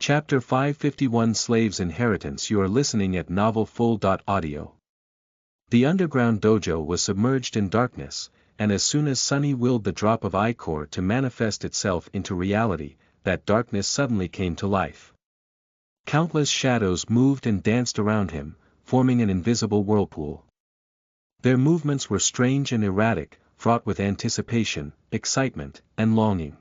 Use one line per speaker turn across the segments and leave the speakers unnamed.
Chapter 551 Slave's Inheritance. You are listening at NovelFull.audio. The underground dojo was submerged in darkness, and as soon as Sunny willed the drop of ichor to manifest itself into reality, that darkness suddenly came to life. Countless shadows moved and danced around him, forming an invisible whirlpool. Their movements were strange and erratic, fraught with anticipation, excitement, and longing.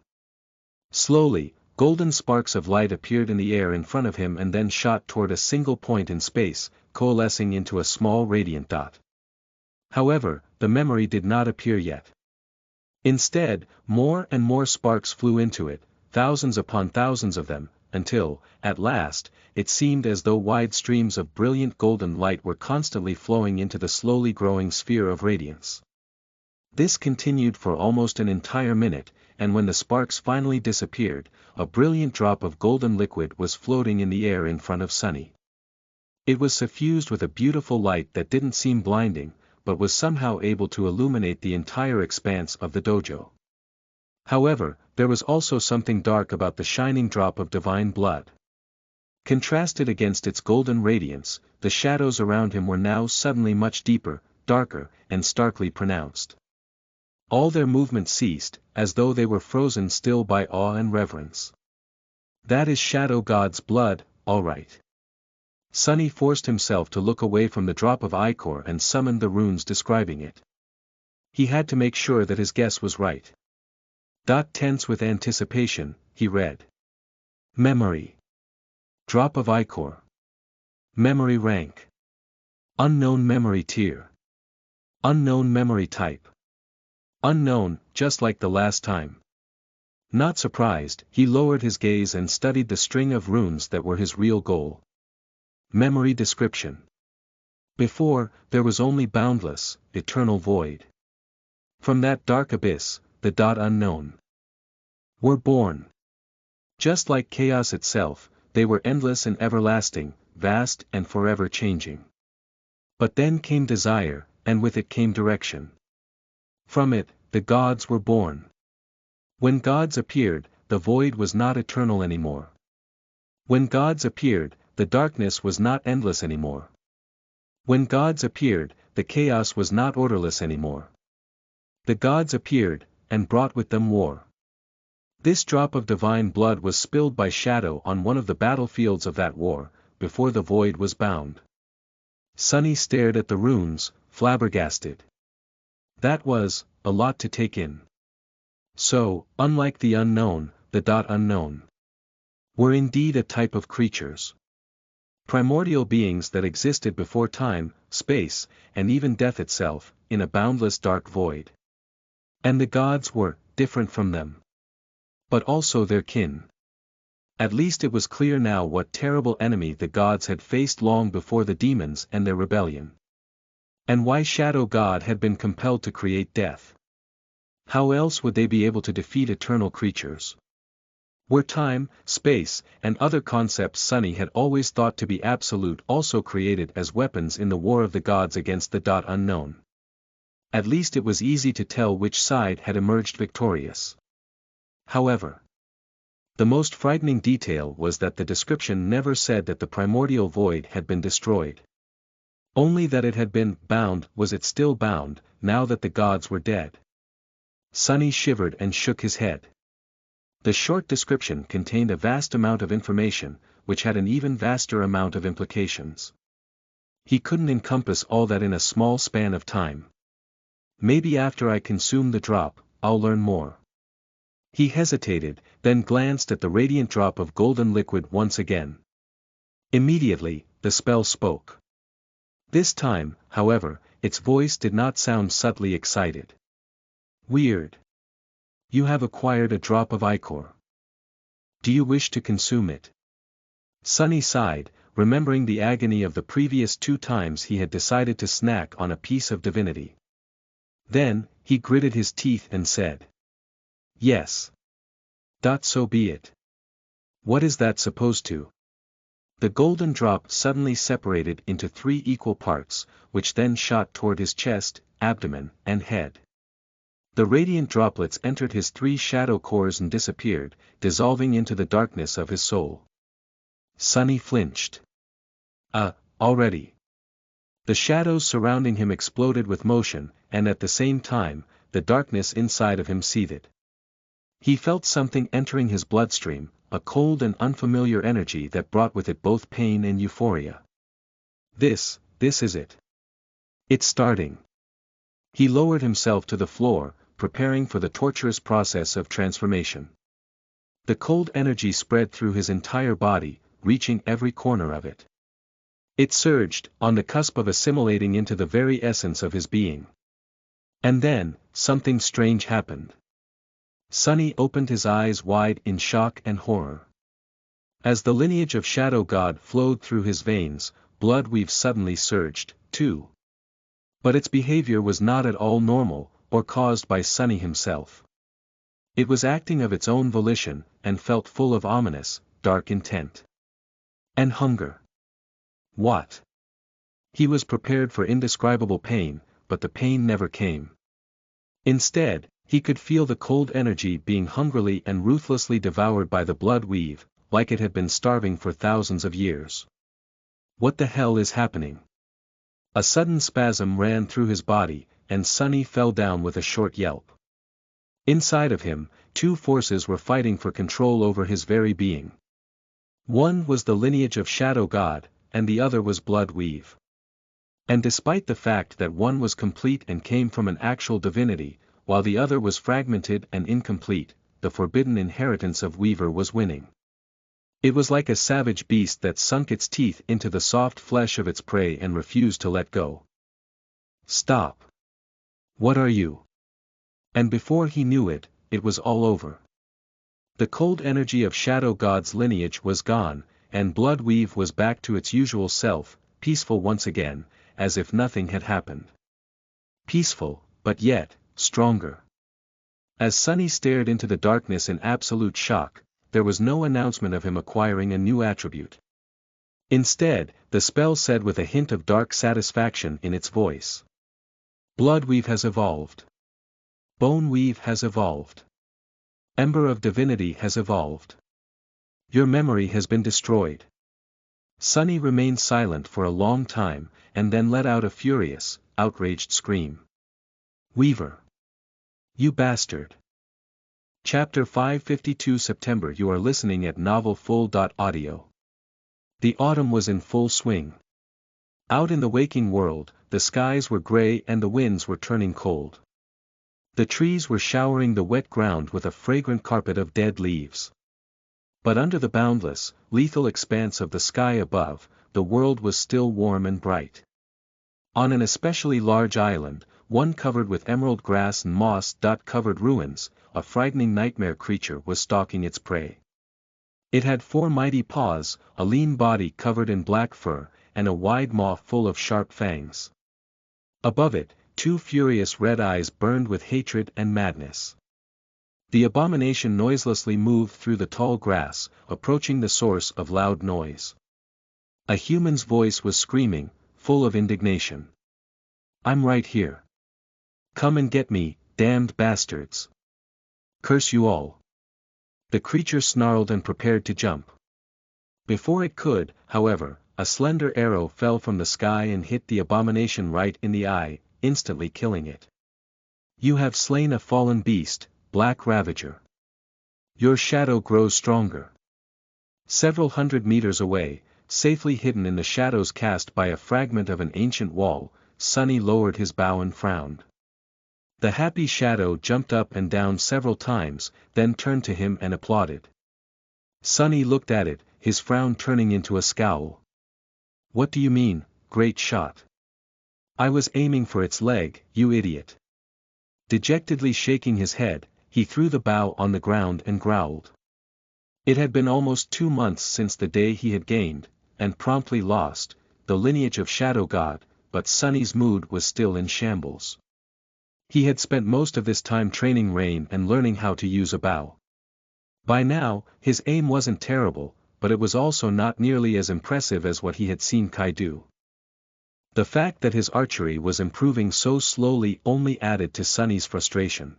Slowly, golden sparks of light appeared in the air in front of him and then shot toward a single point in space, coalescing into a small radiant dot. However, the memory did not appear yet. Instead, more and more sparks flew into it, thousands upon thousands of them, until, at last, it seemed as though wide streams of brilliant golden light were constantly flowing into the slowly growing sphere of radiance. This continued for almost an entire minute, and when the sparks finally disappeared, a brilliant drop of golden liquid was floating in the air in front of Sunny. It was suffused with a beautiful light that didn't seem blinding, but was somehow able to illuminate the entire expanse of the dojo. However, there was also something dark about the shining drop of divine blood. Contrasted against its golden radiance, the shadows around him were now suddenly much deeper, darker, and starkly pronounced. All their movement ceased, as though they were frozen still by awe and reverence. That is Shadow God's blood, all right. Sunny forced himself to look away from the drop of ichor and summoned the runes describing it. He had to make sure that his guess was right. Tense with anticipation, he read. Memory. Drop of ichor. Memory rank. Unknown memory tier. Unknown memory type. Unknown, just like the last time. Not surprised, he lowered his gaze and studied the string of runes that were his real goal. Memory description. Before, there was only boundless, eternal void. From that dark abyss, the unknown were born. Just like chaos itself, they were endless and everlasting, vast and forever changing. But then came desire, and with it came direction. From it, the gods were born. When gods appeared, the void was not eternal anymore. When gods appeared, the darkness was not endless anymore. When gods appeared, the chaos was not orderless anymore. The gods appeared, and brought with them war. This drop of divine blood was spilled by Shadow on one of the battlefields of that war, before the void was bound. Sunny stared at the runes, flabbergasted. That was a lot to take in. So, unlike the unknown, the unknown were indeed a type of creatures. Primordial beings that existed before time, space, and even death itself, in a boundless dark void. And the gods were different from them. But also their kin. At least it was clear now what terrible enemy the gods had faced long before the demons and their rebellion. And why Shadow God had been compelled to create death. How else would they be able to defeat eternal creatures? Were time, space, and other concepts Sunny had always thought to be absolute also created as weapons in the war of the gods against the unknown? At least it was easy to tell which side had emerged victorious. However, the most frightening detail was that the description never said that the primordial void had been destroyed. Only that it had been bound. Was it still bound, now that the gods were dead? Sunny shivered and shook his head. The short description contained a vast amount of information, which had an even vaster amount of implications. He couldn't encompass all that in a small span of time. Maybe after I consume the drop, I'll learn more. He hesitated, then glanced at the radiant drop of golden liquid once again. Immediately, the spell spoke. This time, however, its voice did not sound subtly excited. Weird. You have acquired a drop of ichor. Do you wish to consume it? Sunny sighed, remembering the agony of the previous 2 times he had decided to snack on a piece of divinity. Then, he gritted his teeth and said. Yes. So be it. What is that supposed to? The golden drop suddenly separated into 3 equal parts, which then shot toward his chest, abdomen, and head. The radiant droplets entered his 3 shadow cores and disappeared, dissolving into the darkness of his soul. Sunny flinched. Already. The shadows surrounding him exploded with motion, and at the same time, the darkness inside of him seethed. He felt something entering his bloodstream, a cold and unfamiliar energy that brought with it both pain and euphoria. This is it. It's starting. He lowered himself to the floor, preparing for the torturous process of transformation. The cold energy spread through his entire body, reaching every corner of it. It surged, on the cusp of assimilating into the very essence of his being. And then, something strange happened. Sunny opened his eyes wide in shock and horror. As the lineage of Shadow God flowed through his veins, blood weave suddenly surged, too. But its behavior was not at all normal, or caused by Sunny himself. It was acting of its own volition, and felt full of ominous, dark intent. And hunger. What? He was prepared for indescribable pain, but the pain never came. Instead, he could feel the cold energy being hungrily and ruthlessly devoured by the blood weave, like it had been starving for thousands of years. What the hell is happening? A sudden spasm ran through his body, and Sunny fell down with a short yelp. Inside of him, two forces were fighting for control over his very being. One was the lineage of Shadow God, and the other was blood weave. And despite the fact that one was complete and came from an actual divinity, while the other was fragmented and incomplete, the forbidden inheritance of Weaver was winning. It was like a savage beast that sunk its teeth into the soft flesh of its prey and refused to let go. Stop. What are you? And before he knew it, it was all over. The cold energy of Shadow God's lineage was gone, and blood weave was back to its usual self, peaceful once again, as if nothing had happened. Peaceful, but yet, stronger. As Sunny stared into the darkness in absolute shock, there was no announcement of him acquiring a new attribute. Instead, the spell said with a hint of dark satisfaction in its voice. Blood weave has evolved. Bone weave has evolved. Ember of divinity has evolved. Your memory has been destroyed. Sunny remained silent for a long time, and then let out a furious, outraged scream. Weaver! You bastard! Chapter 552 September. You are listening at NovelFull.audio. The autumn was in full swing. Out in the waking world, the skies were gray and the winds were turning cold. The trees were showering the wet ground with a fragrant carpet of dead leaves. But under the boundless, lethal expanse of the sky above, the world was still warm and bright. On an especially large island, one covered with emerald grass and moss-covered ruins, a frightening nightmare creature was stalking its prey. It had 4 mighty paws, a lean body covered in black fur, and a wide maw full of sharp fangs. Above it, 2 furious red eyes burned with hatred and madness. The abomination noiselessly moved through the tall grass, approaching the source of loud noise. A human's voice was screaming, full of indignation. I'm right here. Come and get me, damned bastards. Curse you all. The creature snarled and prepared to jump. Before it could, however, a slender arrow fell from the sky and hit the abomination right in the eye, instantly killing it. You have slain a fallen beast, Black Ravager. Your shadow grows stronger. Several hundred meters away, safely hidden in the shadows cast by a fragment of an ancient wall, Sunny lowered his bow and frowned. The happy shadow jumped up and down several times, then turned to him and applauded. Sunny looked at it, his frown turning into a scowl. What do you mean, great shot? I was aiming for its leg, you idiot. Dejectedly shaking his head, he threw the bow on the ground and growled. It had been almost 2 months since the day he had gained, and promptly lost, the lineage of Shadow God, but Sunny's mood was still in shambles. He had spent most of this time training Rain and learning how to use a bow. By now, his aim wasn't terrible, but it was also not nearly as impressive as what he had seen Kai do. The fact that his archery was improving so slowly only added to Sunny's frustration.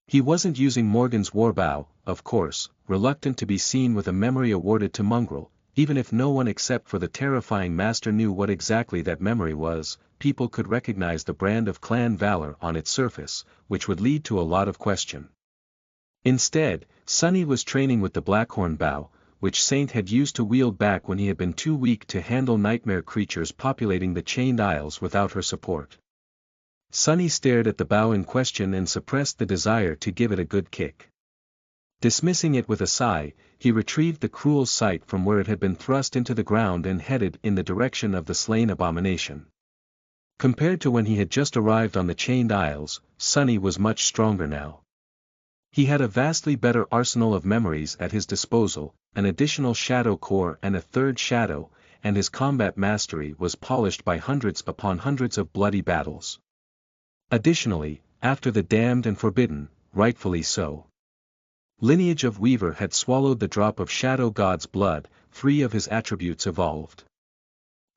He wasn't using Morgan's warbow, of course, reluctant to be seen with a memory awarded to Mongrel, even if no one except for the terrifying master knew what exactly that memory was, people could recognize the brand of clan valor on its surface, which would lead to a lot of question. Instead, Sunny was training with the Blackhorn bow, which Saint had used to wield back when he had been too weak to handle nightmare creatures populating the Chained Isles without her support. Sunny stared at the bow in question and suppressed the desire to give it a good kick. Dismissing it with a sigh, he retrieved the cruel sight from where it had been thrust into the ground and headed in the direction of the slain abomination. Compared to when he had just arrived on the Chained Isles, Sunny was much stronger now. He had a vastly better arsenal of memories at his disposal, an additional shadow core and a third shadow, and his combat mastery was polished by hundreds upon hundreds of bloody battles. Additionally, after the damned and forbidden, rightfully so, lineage of Weaver had swallowed the drop of Shadow God's blood, 3 of his attributes evolved.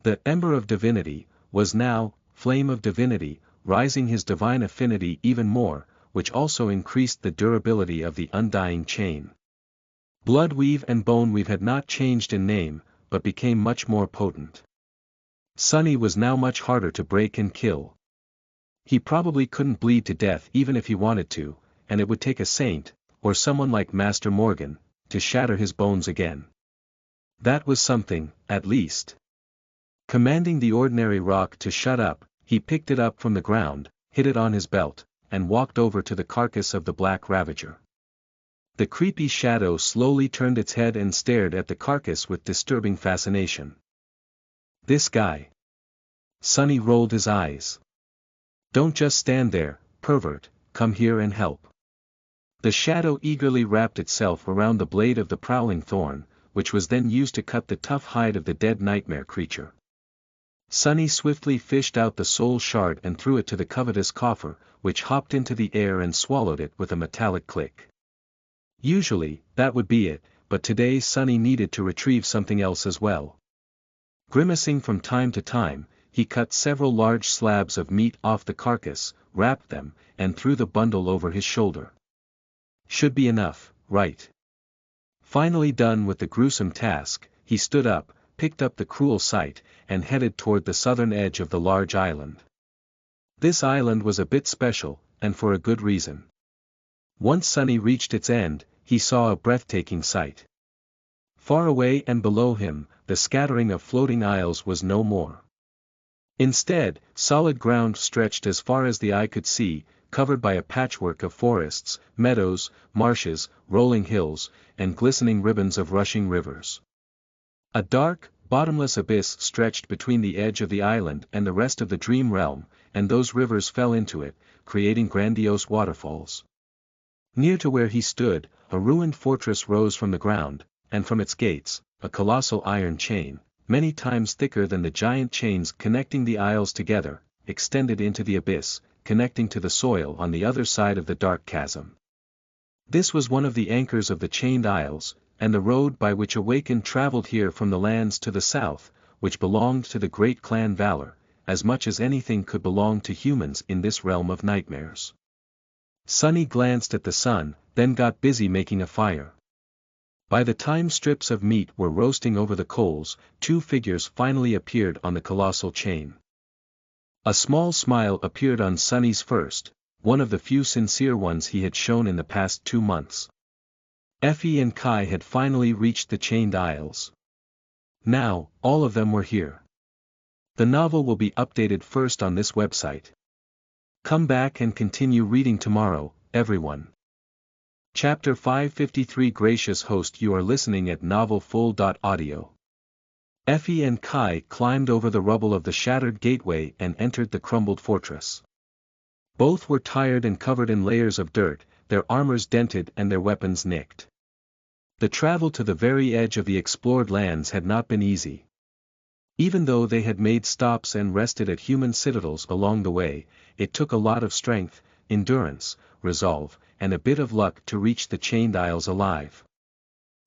The Ember of Divinity was now Flame of Divinity, rising his divine affinity even more, which also increased the durability of the undying chain. Bloodweave and Boneweave had not changed in name, but became much more potent. Sunny was now much harder to break and kill. He probably couldn't bleed to death even if he wanted to, and it would take a saint, or someone like Master Morgan, to shatter his bones again. That was something, at least. Commanding the ordinary rock to shut up, he picked it up from the ground, hid it on his belt, and walked over to the carcass of the Black Ravager. The creepy shadow slowly turned its head and stared at the carcass with disturbing fascination. This guy. Sunny rolled his eyes. Don't just stand there, pervert, come here and help. The shadow eagerly wrapped itself around the blade of the prowling thorn, which was then used to cut the tough hide of the dead nightmare creature. Sunny swiftly fished out the soul shard and threw it to the covetous coffer, which hopped into the air and swallowed it with a metallic click. Usually, that would be it, but today Sunny needed to retrieve something else as well. Grimacing from time to time, he cut several large slabs of meat off the carcass, wrapped them, and threw the bundle over his shoulder. Should be enough, right? Finally done with the gruesome task, he stood up, picked up the cruel sight, and headed toward the southern edge of the large island. This island was a bit special, and for a good reason. Once Sunny reached its end, he saw a breathtaking sight. Far away and below him, the scattering of floating isles was no more. Instead, solid ground stretched as far as the eye could see, covered by a patchwork of forests, meadows, marshes, rolling hills, and glistening ribbons of rushing rivers. A dark, bottomless abyss stretched between the edge of the island and the rest of the dream realm, and those rivers fell into it, creating grandiose waterfalls. Near to where he stood, a ruined fortress rose from the ground, and from its gates, a colossal iron chain, many times thicker than the giant chains connecting the isles together, extended into the abyss, connecting to the soil on the other side of the dark chasm. This was one of the anchors of the Chained Isles, and the road by which Awakened traveled here from the lands to the south, which belonged to the great clan Valor, as much as anything could belong to humans in this realm of nightmares. Sunny glanced at the sun, then got busy making a fire. By the time strips of meat were roasting over the coals, 2 figures finally appeared on the colossal chain. A small smile appeared on Sunny's first, one of the few sincere ones he had shown in the past 2 months. Effie and Kai had finally reached the Chained Isles. Now, all of them were here. The novel will be updated first on this website. Come back and continue reading tomorrow, everyone. Chapter 553. Gracious host, you are listening at novelfull.audio. Effie and Kai climbed over the rubble of the shattered gateway and entered the crumbled fortress. Both were tired and covered in layers of dirt, their armors dented and their weapons nicked. The travel to the very edge of the explored lands had not been easy. Even though they had made stops and rested at human citadels along the way, it took a lot of strength, endurance, resolve, and a bit of luck to reach the Chained Isles alive.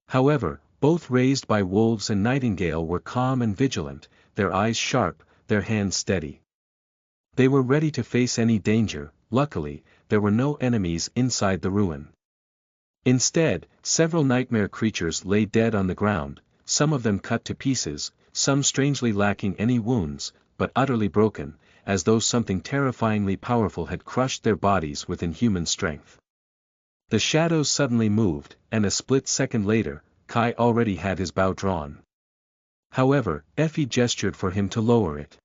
However, both raised by wolves and Nightingale were calm and vigilant, their eyes sharp, their hands steady. They were ready to face any danger. Luckily, there were no enemies inside the ruin. Instead, several nightmare creatures lay dead on the ground, some of them cut to pieces, some strangely lacking any wounds, but utterly broken, as though something terrifyingly powerful had crushed their bodies with inhuman strength. The shadows suddenly moved, and a split second later, Kai already had his bow drawn. However, Effie gestured for him to lower it.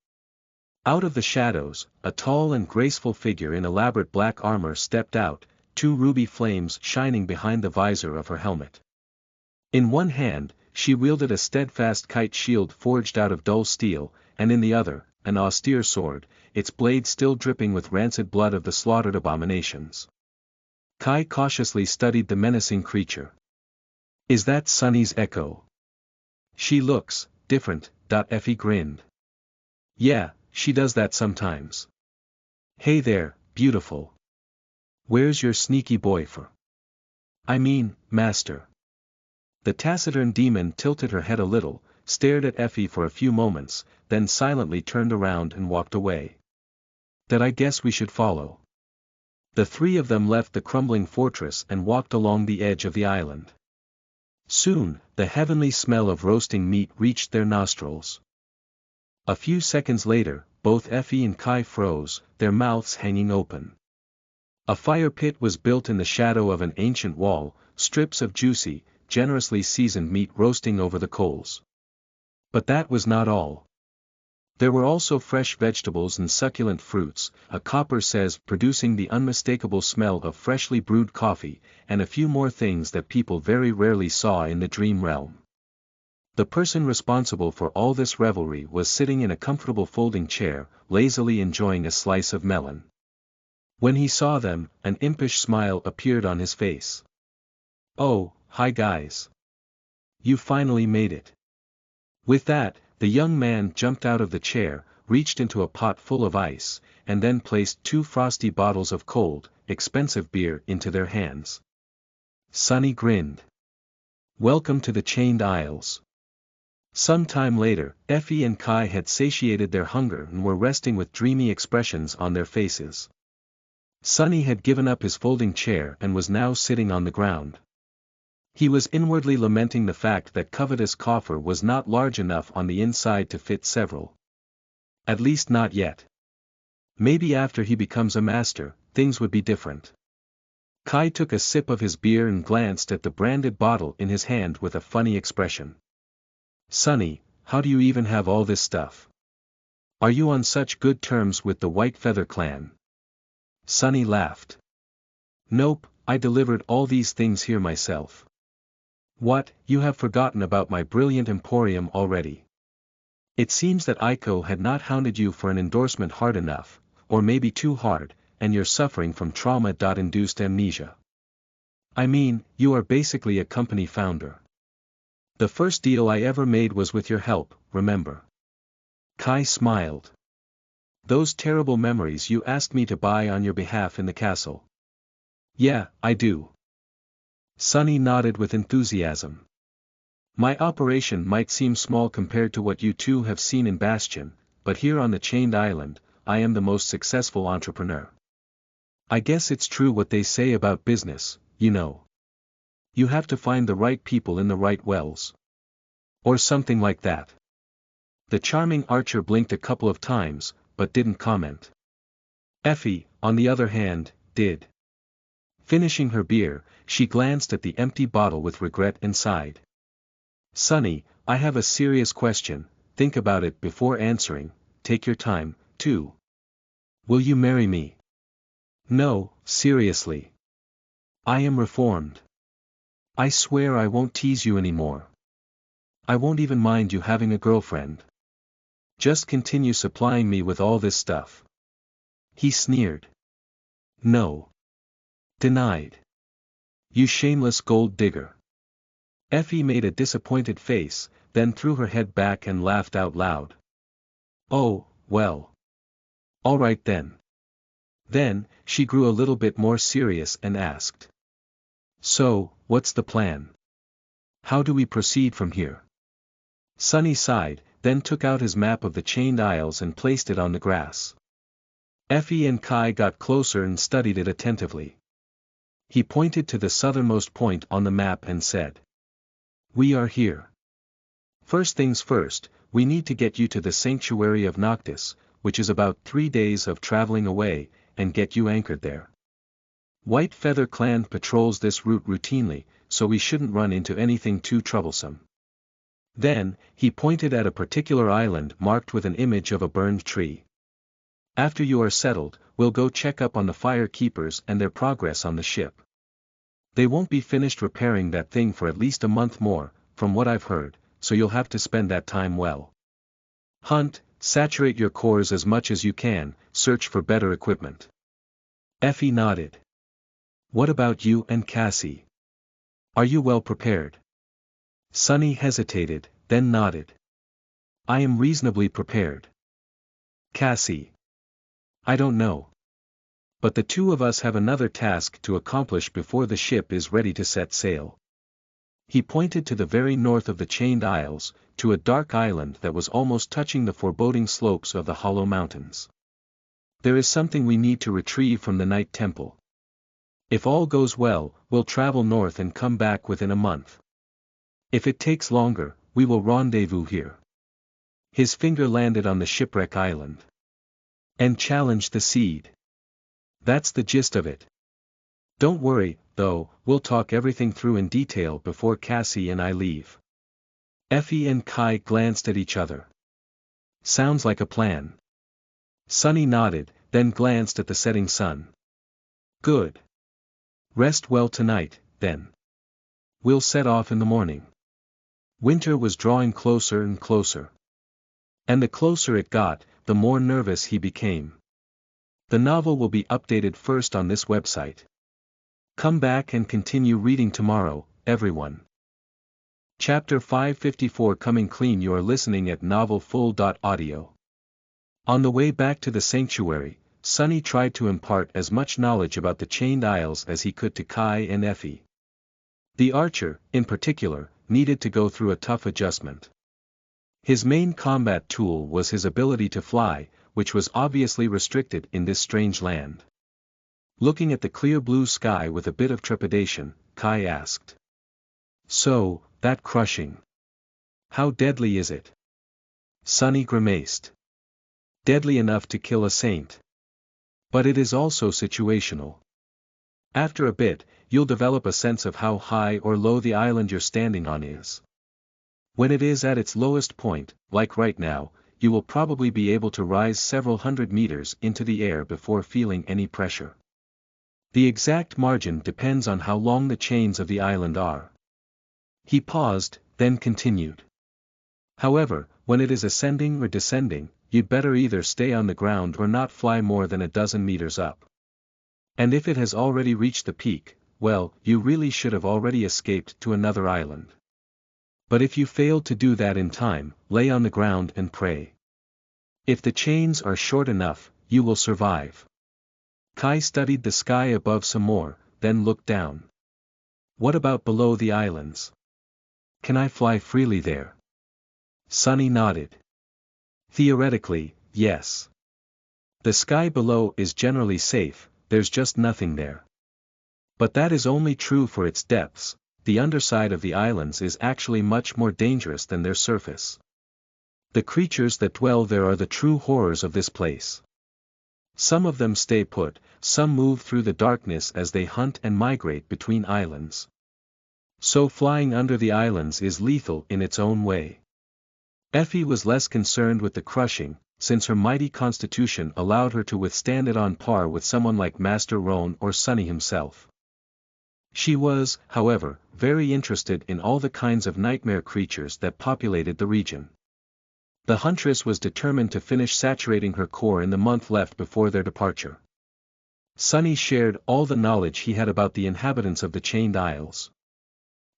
Out of the shadows, a tall and graceful figure in elaborate black armor stepped out, two ruby flames shining behind the visor of her helmet. In one hand, she wielded a steadfast kite shield forged out of dull steel, and in the other, an austere sword, its blade still dripping with rancid blood of the slaughtered abominations. Kai cautiously studied the menacing creature. "Is that Sunny's echo?" "She looks different," Effie grinned. "Yeah, she does that sometimes. Hey there, beautiful. Where's your sneaky boy for? I mean, master." The taciturn demon tilted her head a little, stared at Effie for a few moments, then silently turned around and walked away. "That I guess we should follow." The three of them left the crumbling fortress and walked along the edge of the island. Soon, the heavenly smell of roasting meat reached their nostrils. A few seconds later, both Effie and Kai froze, their mouths hanging open. A fire pit was built in the shadow of an ancient wall, strips of juicy, generously seasoned meat roasting over the coals. But that was not all. There were also fresh vegetables and succulent fruits, a copper says producing the unmistakable smell of freshly brewed coffee, and a few more things that people very rarely saw in the dream realm. The person responsible for all this revelry was sitting in a comfortable folding chair, lazily enjoying a slice of melon. When he saw them, an impish smile appeared on his face. "Oh, hi guys. You finally made it." With that, the young man jumped out of the chair, reached into a pot full of ice, and then placed 2 frosty bottles of cold, expensive beer into their hands. Sunny grinned. "Welcome to the Chained Isles." Some time later, Effie and Kai had satiated their hunger and were resting with dreamy expressions on their faces. Sunny had given up his folding chair and was now sitting on the ground. He was inwardly lamenting the fact that covetous coffer was not large enough on the inside to fit several. At least not yet. Maybe after he becomes a master, things would be different. Kai took a sip of his beer and glanced at the branded bottle in his hand with a funny expression. "Sunny, how do you even have all this stuff? Are you on such good terms with the White Feather clan?" Sunny laughed. "Nope, I delivered all these things here myself." "What, you have forgotten about my brilliant emporium already? It seems that Aiko had not hounded you for an endorsement hard enough, or maybe too hard, and you're suffering from trauma-induced amnesia. I mean, you are basically a company founder. The first deal I ever made was with your help, remember?" Kai smiled. "Those terrible memories you asked me to buy on your behalf in the castle." "Yeah, I do." Sunny nodded with enthusiasm. "My operation might seem small compared to what you two have seen in Bastion, but here on the Chained Island, I am the most successful entrepreneur. I guess it's true what they say about business, you know. You have to find the right people in the right wells. Or something like that." The charming Archer blinked a couple of times, but didn't comment. Effie, on the other hand, did. Finishing her beer, she glanced at the empty bottle with regret and sighed. "Sunny, I have a serious question, think about it before answering, take your time, too. Will you marry me?" "No, seriously. I am reformed. I swear I won't tease you anymore. I won't even mind you having a girlfriend. Just continue supplying me with all this stuff." He sneered. "No. Denied. You shameless gold digger." Effie made a disappointed face, then threw her head back and laughed out loud. "Oh, well. All right then." Then, she grew a little bit more serious and asked. "So, what's the plan? How do we proceed from here?" Sunny sighed, then took out his map of the Chained Isles and placed it on the grass. Effie and Kai got closer and studied it attentively. He pointed to the southernmost point on the map and said, "We are here." First things first, we need to get you to the sanctuary of Noctis, which is about 3 days of traveling away, and get you anchored there. White Feather Clan patrols this route routinely, so we shouldn't run into anything too troublesome. Then, he pointed at a particular island marked with an image of a burned tree. After you are settled, we'll go check up on the fire keepers and their progress on the ship. They won't be finished repairing that thing for at least a month more, from what I've heard, so you'll have to spend that time well. Hunt, saturate your cores as much as you can, search for better equipment. Effie nodded. What about you and Cassie? Are you well prepared? Sunny hesitated, then nodded. I am reasonably prepared. Cassie. I don't know. But the two of us have another task to accomplish before the ship is ready to set sail. He pointed to the very north of the Chained Isles, to a dark island that was almost touching the foreboding slopes of the Hollow Mountains. There is something we need to retrieve from the Night Temple. If all goes well, we'll travel north and come back within a month. If it takes longer, we will rendezvous here. His finger landed on the shipwreck island. And challenge the seed. That's the gist of it. Don't worry, though, we'll talk everything through in detail before Cassie and I leave. Effie and Kai glanced at each other. Sounds like a plan. Sunny nodded, then glanced at the setting sun. Good. Rest well tonight, then. We'll set off in the morning. Winter was drawing closer and closer. And the closer it got, the more nervous he became. The novel will be updated first on this website. Come back and continue reading tomorrow, everyone. Chapter 554 Coming Clean. You are listening at NovelFull.audio. On the way back to the sanctuary, Sunny tried to impart as much knowledge about the Chained Isles as he could to Kai and Effie. The archer, in particular, needed to go through a tough adjustment. His main combat tool was his ability to fly, which was obviously restricted in this strange land. Looking at the clear blue sky with a bit of trepidation, Kai asked. So, that crushing. How deadly is it? Sunny grimaced. Deadly enough to kill a saint. But it is also situational. After a bit, you'll develop a sense of how high or low the island you're standing on is. When it is at its lowest point, like right now, you will probably be able to rise several hundred meters into the air before feeling any pressure. The exact margin depends on how long the chains of the island are. He paused, then continued. However, when it is ascending or descending, you'd better either stay on the ground or not fly more than a dozen meters up. And if it has already reached the peak, well, you really should have already escaped to another island. But if you fail to do that in time, lay on the ground and pray. If the chains are short enough, you will survive. Kai studied the sky above some more, then looked down. What about below the islands? Can I fly freely there? Sunny nodded. Theoretically, yes. The sky below is generally safe, there's just nothing there. But that is only true for its depths. The underside of the islands is actually much more dangerous than their surface. The creatures that dwell there are the true horrors of this place. Some of them stay put, some move through the darkness as they hunt and migrate between islands. So flying under the islands is lethal in its own way. Effie was less concerned with the crushing, since her mighty constitution allowed her to withstand it on par with someone like Master Roan or Sunny himself. She was, however, very interested in all the kinds of nightmare creatures that populated the region. The huntress was determined to finish saturating her core in the month left before their departure. Sunny shared all the knowledge he had about the inhabitants of the Chained Isles.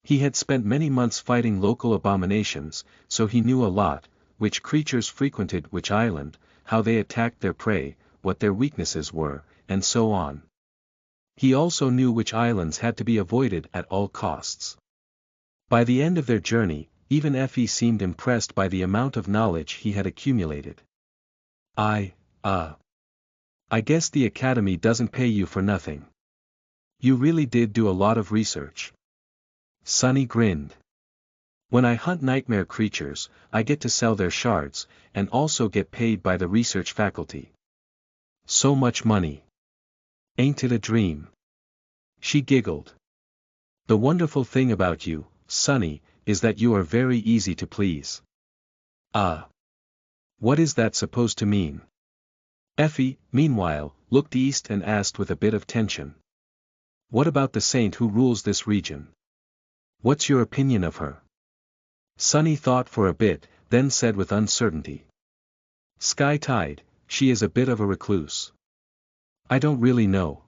He had spent many months fighting local abominations, so he knew a lot, which creatures frequented which island, how they attacked their prey, what their weaknesses were, and so on. He also knew which islands had to be avoided at all costs. By the end of their journey, even Effie seemed impressed by the amount of knowledge he had accumulated. I guess the Academy doesn't pay you for nothing. You really did do a lot of research. Sunny grinned. When I hunt nightmare creatures, I get to sell their shards, and also get paid by the research faculty. So much money. Ain't it a dream? She giggled. The wonderful thing about you, Sunny, is that you are very easy to please. Ah. What is that supposed to mean? Effie, meanwhile, looked east and asked with a bit of tension. What about the saint who rules this region? What's your opinion of her? Sunny thought for a bit, then said with uncertainty. Sky Tide, she is a bit of a recluse. I don't really know.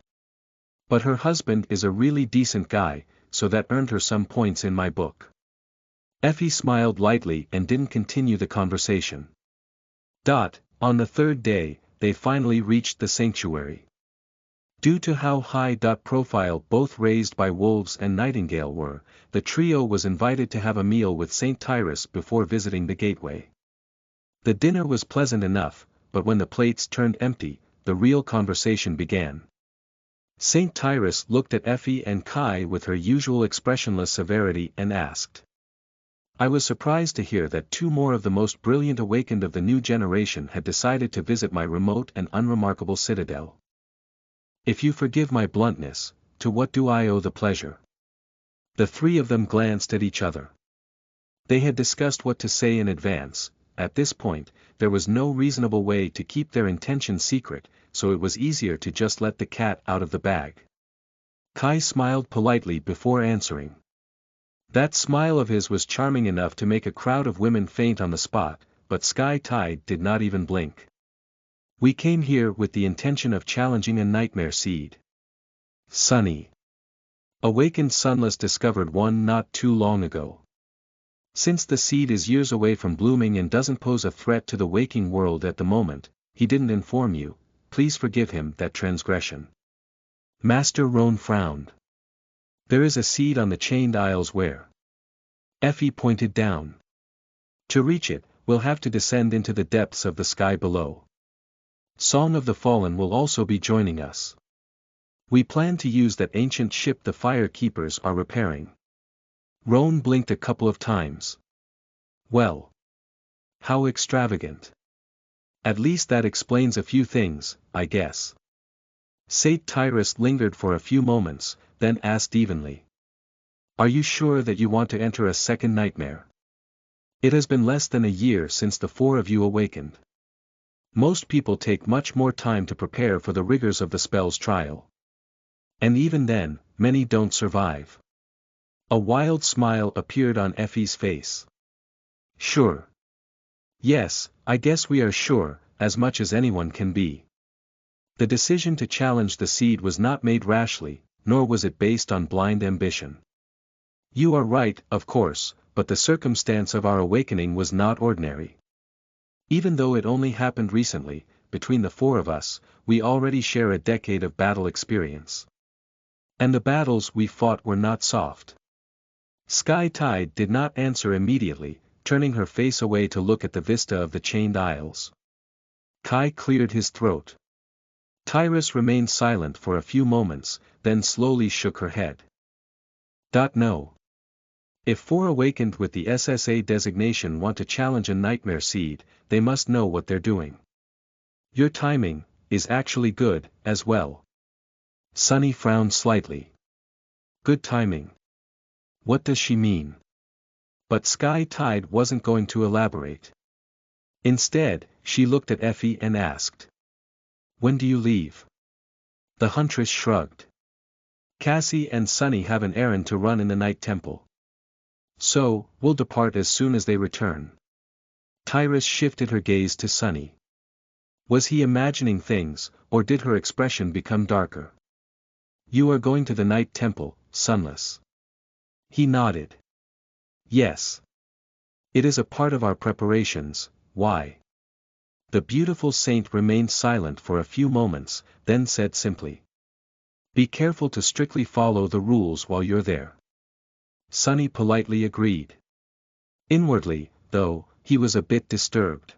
But her husband is a really decent guy, so that earned her some points in my book. Effie smiled lightly and didn't continue the conversation. On the third day, they finally reached the sanctuary. Due to how high profile both Raised by Wolves and Nightingale were, the trio was invited to have a meal with St. Tyrus before visiting the gateway. The dinner was pleasant enough, but when the plates turned empty, the real conversation began. St. Tyrus looked at Effie and Kai with her usual expressionless severity and asked. I was surprised to hear that two more of the most brilliant awakened of the new generation had decided to visit my remote and unremarkable citadel. If you forgive my bluntness, to what do I owe the pleasure? The three of them glanced at each other. They had discussed what to say in advance. At this point, there was no reasonable way to keep their intention secret, so it was easier to just let the cat out of the bag. Kai smiled politely before answering. That smile of his was charming enough to make a crowd of women faint on the spot, but Sky Tide did not even blink. We came here with the intention of challenging a nightmare seed. Sunny. Awakened Sunless discovered one not too long ago. Since the seed is years away from blooming and doesn't pose a threat to the waking world at the moment, he didn't inform you, please forgive him that transgression. Master Roan frowned. There is a seed on the Chained Isles where? Effie pointed down. To reach it, we'll have to descend into the depths of the sky below. Song of the Fallen will also be joining us. We plan to use that ancient ship the Fire Keepers are repairing. Roan blinked a couple of times. Well. How extravagant. At least that explains a few things, I guess. St. Tyrus lingered for a few moments, then asked evenly. Are you sure that you want to enter a second nightmare? It has been less than a year since the four of you awakened. Most people take much more time to prepare for the rigors of the spell's trial. And even then, many don't survive. A wild smile appeared on Effie's face. Sure. Yes, I guess we are sure, as much as anyone can be. The decision to challenge the seed was not made rashly, nor was it based on blind ambition. You are right, of course, but the circumstance of our awakening was not ordinary. Even though it only happened recently, between the four of us, we already share a decade of battle experience. And the battles we fought were not soft. Sky Tide did not answer immediately, turning her face away to look at the vista of the Chained Isles. Kai cleared his throat. Tyrus remained silent for a few moments, then slowly shook her head. No. If four awakened with the SSA designation want to challenge a nightmare seed, they must know what they're doing. Your timing is actually good, as well. Sunny frowned slightly. Good timing. What does she mean? But Sky Tide wasn't going to elaborate. Instead, she looked at Effie and asked. When do you leave? The huntress shrugged. Cassie and Sunny have an errand to run in the Night Temple. So, we'll depart as soon as they return. Tyrus shifted her gaze to Sunny. Was he imagining things, or did her expression become darker? You are going to the Night Temple, Sunless. He nodded. Yes. It is a part of our preparations. Why? The beautiful saint remained silent for a few moments, then said simply. Be careful to strictly follow the rules while you're there. Sunny politely agreed. Inwardly, though, he was a bit disturbed.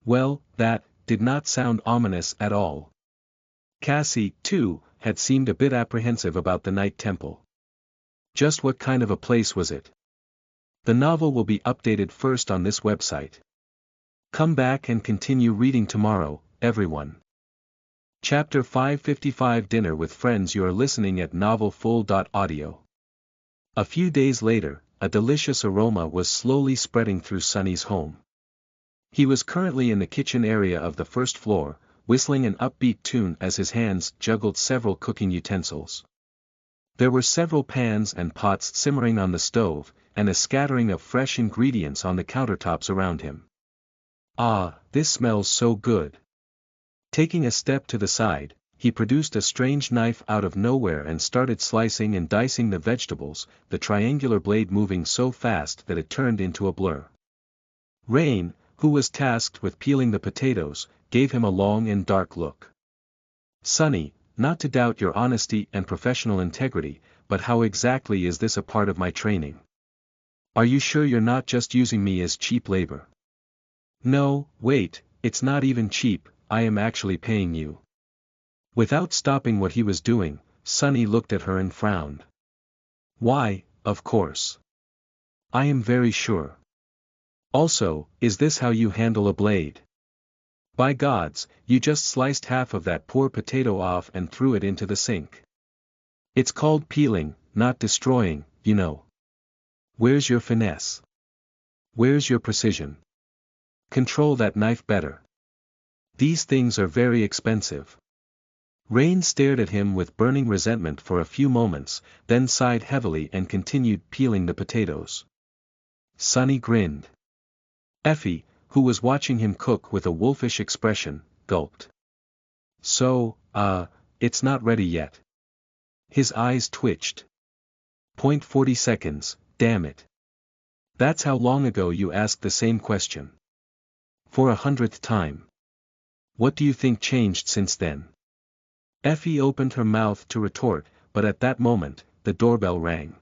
Well, that did not sound ominous at all. Cassie, too, had seemed a bit apprehensive about the Night Temple. Just what kind of a place was it? The novel will be updated first on this website. Come back and continue reading tomorrow, everyone. Chapter 555 Dinner with Friends. You are listening at novelfull.audio. A few days later, a delicious aroma was slowly spreading through Sunny's home. He was currently in the kitchen area of the first floor, whistling an upbeat tune as his hands juggled several cooking utensils. There were several pans and pots simmering on the stove, and a scattering of fresh ingredients on the countertops around him. Ah, this smells so good. Taking a step to the side, he produced a strange knife out of nowhere and started slicing and dicing the vegetables, the triangular blade moving so fast that it turned into a blur. Rain, who was tasked with peeling the potatoes, gave him a long and dark look. Sunny, not to doubt your honesty and professional integrity, but how exactly is this a part of my training? Are you sure you're not just using me as cheap labor? No, wait, it's not even cheap, I am actually paying you. Without stopping what he was doing, Sunny looked at her and frowned. Why, of course. I am very sure. Also, is this how you handle a blade? By gods, you just sliced half of that poor potato off and threw it into the sink. It's called peeling, not destroying, you know. Where's your finesse? Where's your precision? Control that knife better. These things are very expensive. Rain stared at him with burning resentment for a few moments, then sighed heavily and continued peeling the potatoes. Sunny grinned. Effie, who was watching him cook with a wolfish expression, gulped. So, it's not ready yet. His eyes twitched. 40 seconds, damn it. That's how long ago you asked the same question. For 100th time. What do you think changed since then? Effie opened her mouth to retort, but at that moment, the doorbell rang.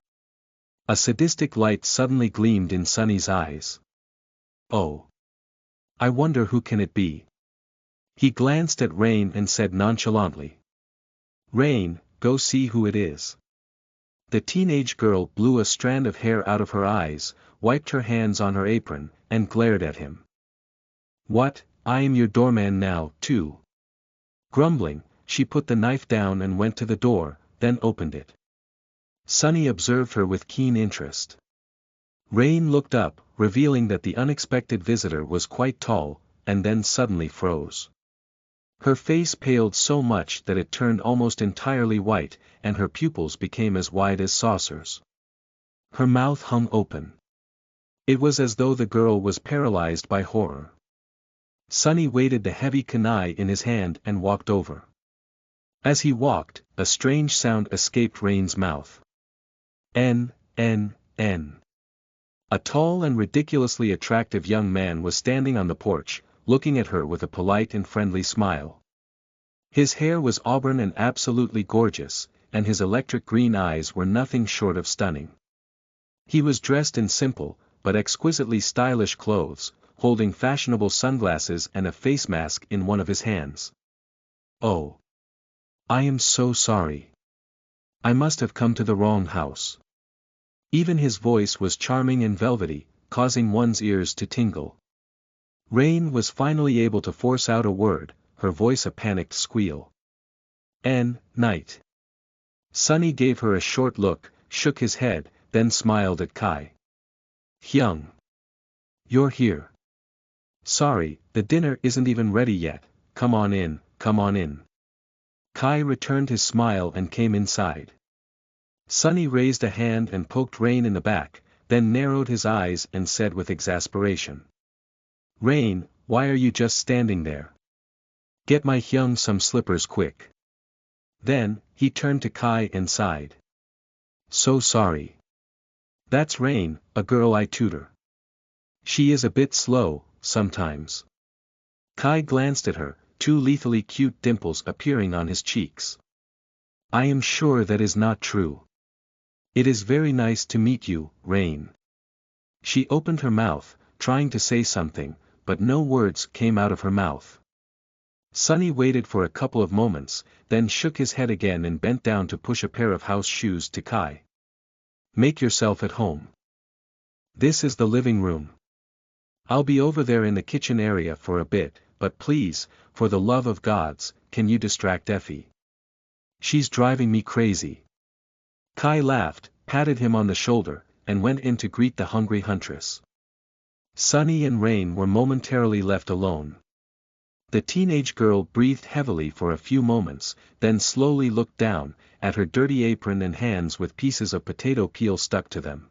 A sadistic light suddenly gleamed in Sunny's eyes. Oh. I wonder who can it be? He glanced at Rain and said nonchalantly. Rain, go see who it is. The teenage girl blew a strand of hair out of her eyes, wiped her hands on her apron, and glared at him. What, I am your doorman now, too. Grumbling, she put the knife down and went to the door, then opened it. Sunny observed her with keen interest. Rain looked up, revealing that the unexpected visitor was quite tall, and then suddenly froze. Her face paled so much that it turned almost entirely white, and her pupils became as wide as saucers. Her mouth hung open. It was as though the girl was paralyzed by horror. Sunny weighted the heavy kunai in his hand and walked over. As he walked, a strange sound escaped Rain's mouth. N. A tall and ridiculously attractive young man was standing on the porch, looking at her with a polite and friendly smile. His hair was auburn and absolutely gorgeous, and his electric green eyes were nothing short of stunning. He was dressed in simple, but exquisitely stylish clothes, holding fashionable sunglasses and a face mask in one of his hands. Oh. I am so sorry. I must have come to the wrong house. Even his voice was charming and velvety, causing one's ears to tingle. Rain was finally able to force out a word, her voice a panicked squeal. Night. Sunny gave her a short look, shook his head, then smiled at Kai. Hyung. You're here. Sorry, the dinner isn't even ready yet, come on in, come on in. Kai returned his smile and came inside. Sunny raised a hand and poked Rain in the back, then narrowed his eyes and said with exasperation. Rain, why are you just standing there? Get my Hyung some slippers quick. Then, he turned to Kai and sighed. So sorry. That's Rain, a girl I tutor. She is a bit slow, sometimes. Kai glanced at her, two lethally cute dimples appearing on his cheeks. I am sure that is not true. It is very nice to meet you, Rain. She opened her mouth, trying to say something, but no words came out of her mouth. Sunny waited for a couple of moments, then shook his head again and bent down to push a pair of house shoes to Kai. Make yourself at home. This is the living room. I'll be over there in the kitchen area for a bit, but please, for the love of gods, can you distract Effie? She's driving me crazy. Kai laughed, patted him on the shoulder, and went in to greet the hungry huntress. Sunny and Rain were momentarily left alone. The teenage girl breathed heavily for a few moments, then slowly looked down, at her dirty apron and hands with pieces of potato peel stuck to them.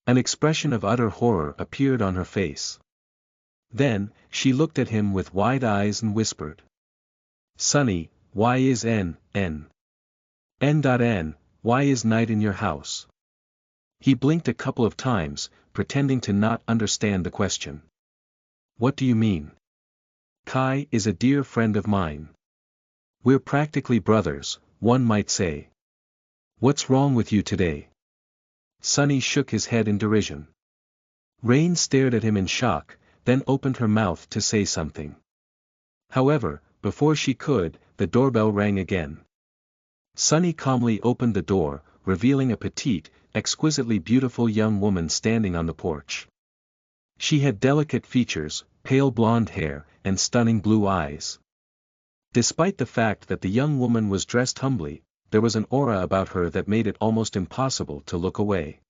An expression of utter horror appeared on her face. Then, she looked at him with wide eyes and whispered. Sunny, why is N, why is night in your house? He blinked a couple of times, pretending to not understand the question. What do you mean? Kai is a dear friend of mine. We're practically brothers, one might say. What's wrong with you today? Sunny shook his head in derision. Rain stared at him in shock, then opened her mouth to say something. However, before she could, the doorbell rang again. Sunny calmly opened the door, revealing a petite, exquisitely beautiful young woman standing on the porch. She had delicate features, pale blonde hair, and stunning blue eyes. Despite the fact that the young woman was dressed humbly, there was an aura about her that made it almost impossible to look away.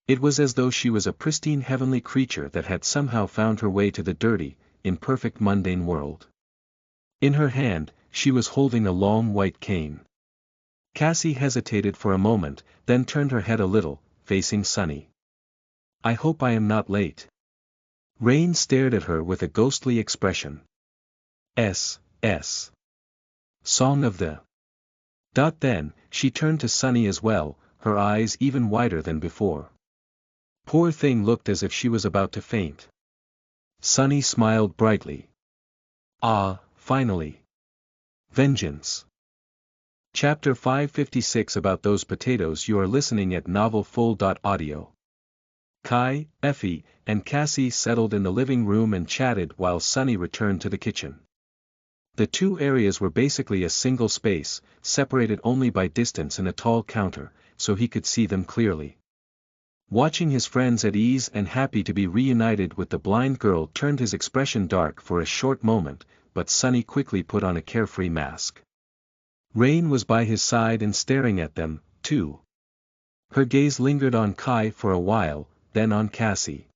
It was as though she was a pristine heavenly creature that had somehow found her way to the dirty, imperfect mundane world. In her hand, she was holding a long white cane. Cassie hesitated for a moment, then turned her head a little, facing Sunny. I hope I am not late. Rain stared at her with a ghostly expression. S. Song of the. Then, she turned to Sunny as well, her eyes even wider than before. Poor thing looked as if she was about to faint. Sunny smiled brightly. Ah, finally. Vengeance. Chapter 556. About those potatoes. You are listening at novelfull.audio. Kai, Effie, and Cassie settled in the living room and chatted while Sunny returned to the kitchen. The two areas were basically a single space, separated only by distance and a tall counter, so he could see them clearly. Watching his friends at ease and happy to be reunited with the blind girl turned his expression dark for a short moment, but Sunny quickly put on a carefree mask. Rain was by his side and staring at them, too. Her gaze lingered on Kai for a while, then on Cassie.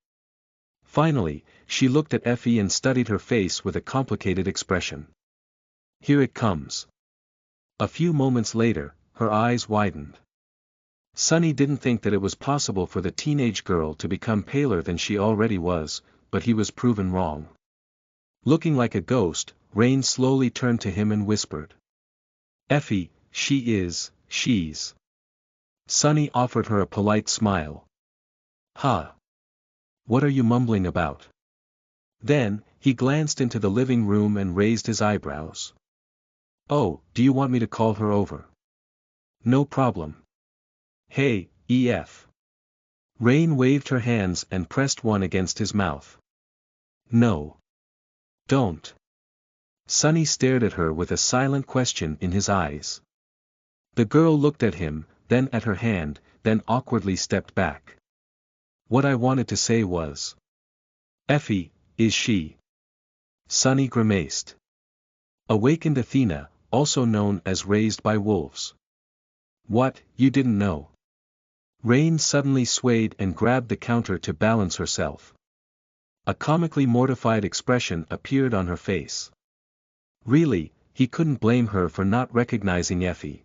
Finally, she looked at Effie and studied her face with a complicated expression. Here it comes. A few moments later, her eyes widened. Sunny didn't think that it was possible for the teenage girl to become paler than she already was, but he was proven wrong. Looking like a ghost, Rain slowly turned to him and whispered. Effie, she's. Sunny offered her a polite smile. Ha! What are you mumbling about? Then, he glanced into the living room and raised his eyebrows. Oh, do you want me to call her over? No problem. Hey, EF. Rain waved her hands and pressed one against his mouth. No. Don't. Sunny stared at her with a silent question in his eyes. The girl looked at him, then at her hand, then awkwardly stepped back. What I wanted to say was. Effie, is she? Sunny grimaced. Awakened Athena, also known as Raised by Wolves. What, you didn't know? Rain suddenly swayed and grabbed the counter to balance herself. A comically mortified expression appeared on her face. Really, he couldn't blame her for not recognizing Effie.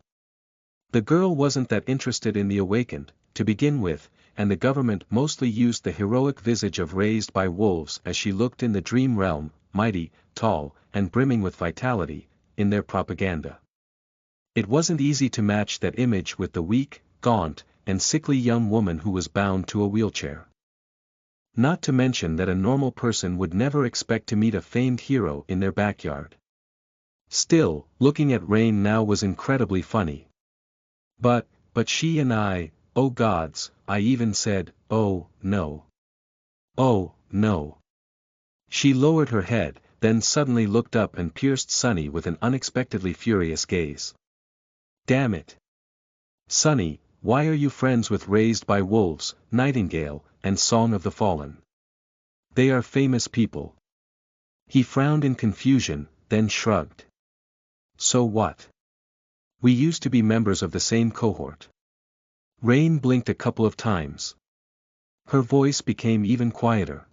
The girl wasn't that interested in the awakened, to begin with, and the government mostly used the heroic visage of Raised by Wolves as she looked in the dream realm, mighty, tall, and brimming with vitality, in their propaganda. It wasn't easy to match that image with the weak, gaunt, and sickly young woman who was bound to a wheelchair. Not to mention that a normal person would never expect to meet a famed hero in their backyard. Still, looking at Rain now was incredibly funny. But she and I, oh gods, I even said, oh, no. Oh, no. She lowered her head, then suddenly looked up and pierced Sunny with an unexpectedly furious gaze. Damn it. Sunny, why are you friends with Raised by Wolves, Nightingale, and Song of the Fallen? They are famous people. He frowned in confusion, then shrugged. So what? We used to be members of the same cohort. Rain blinked a couple of times. Her voice became even quieter.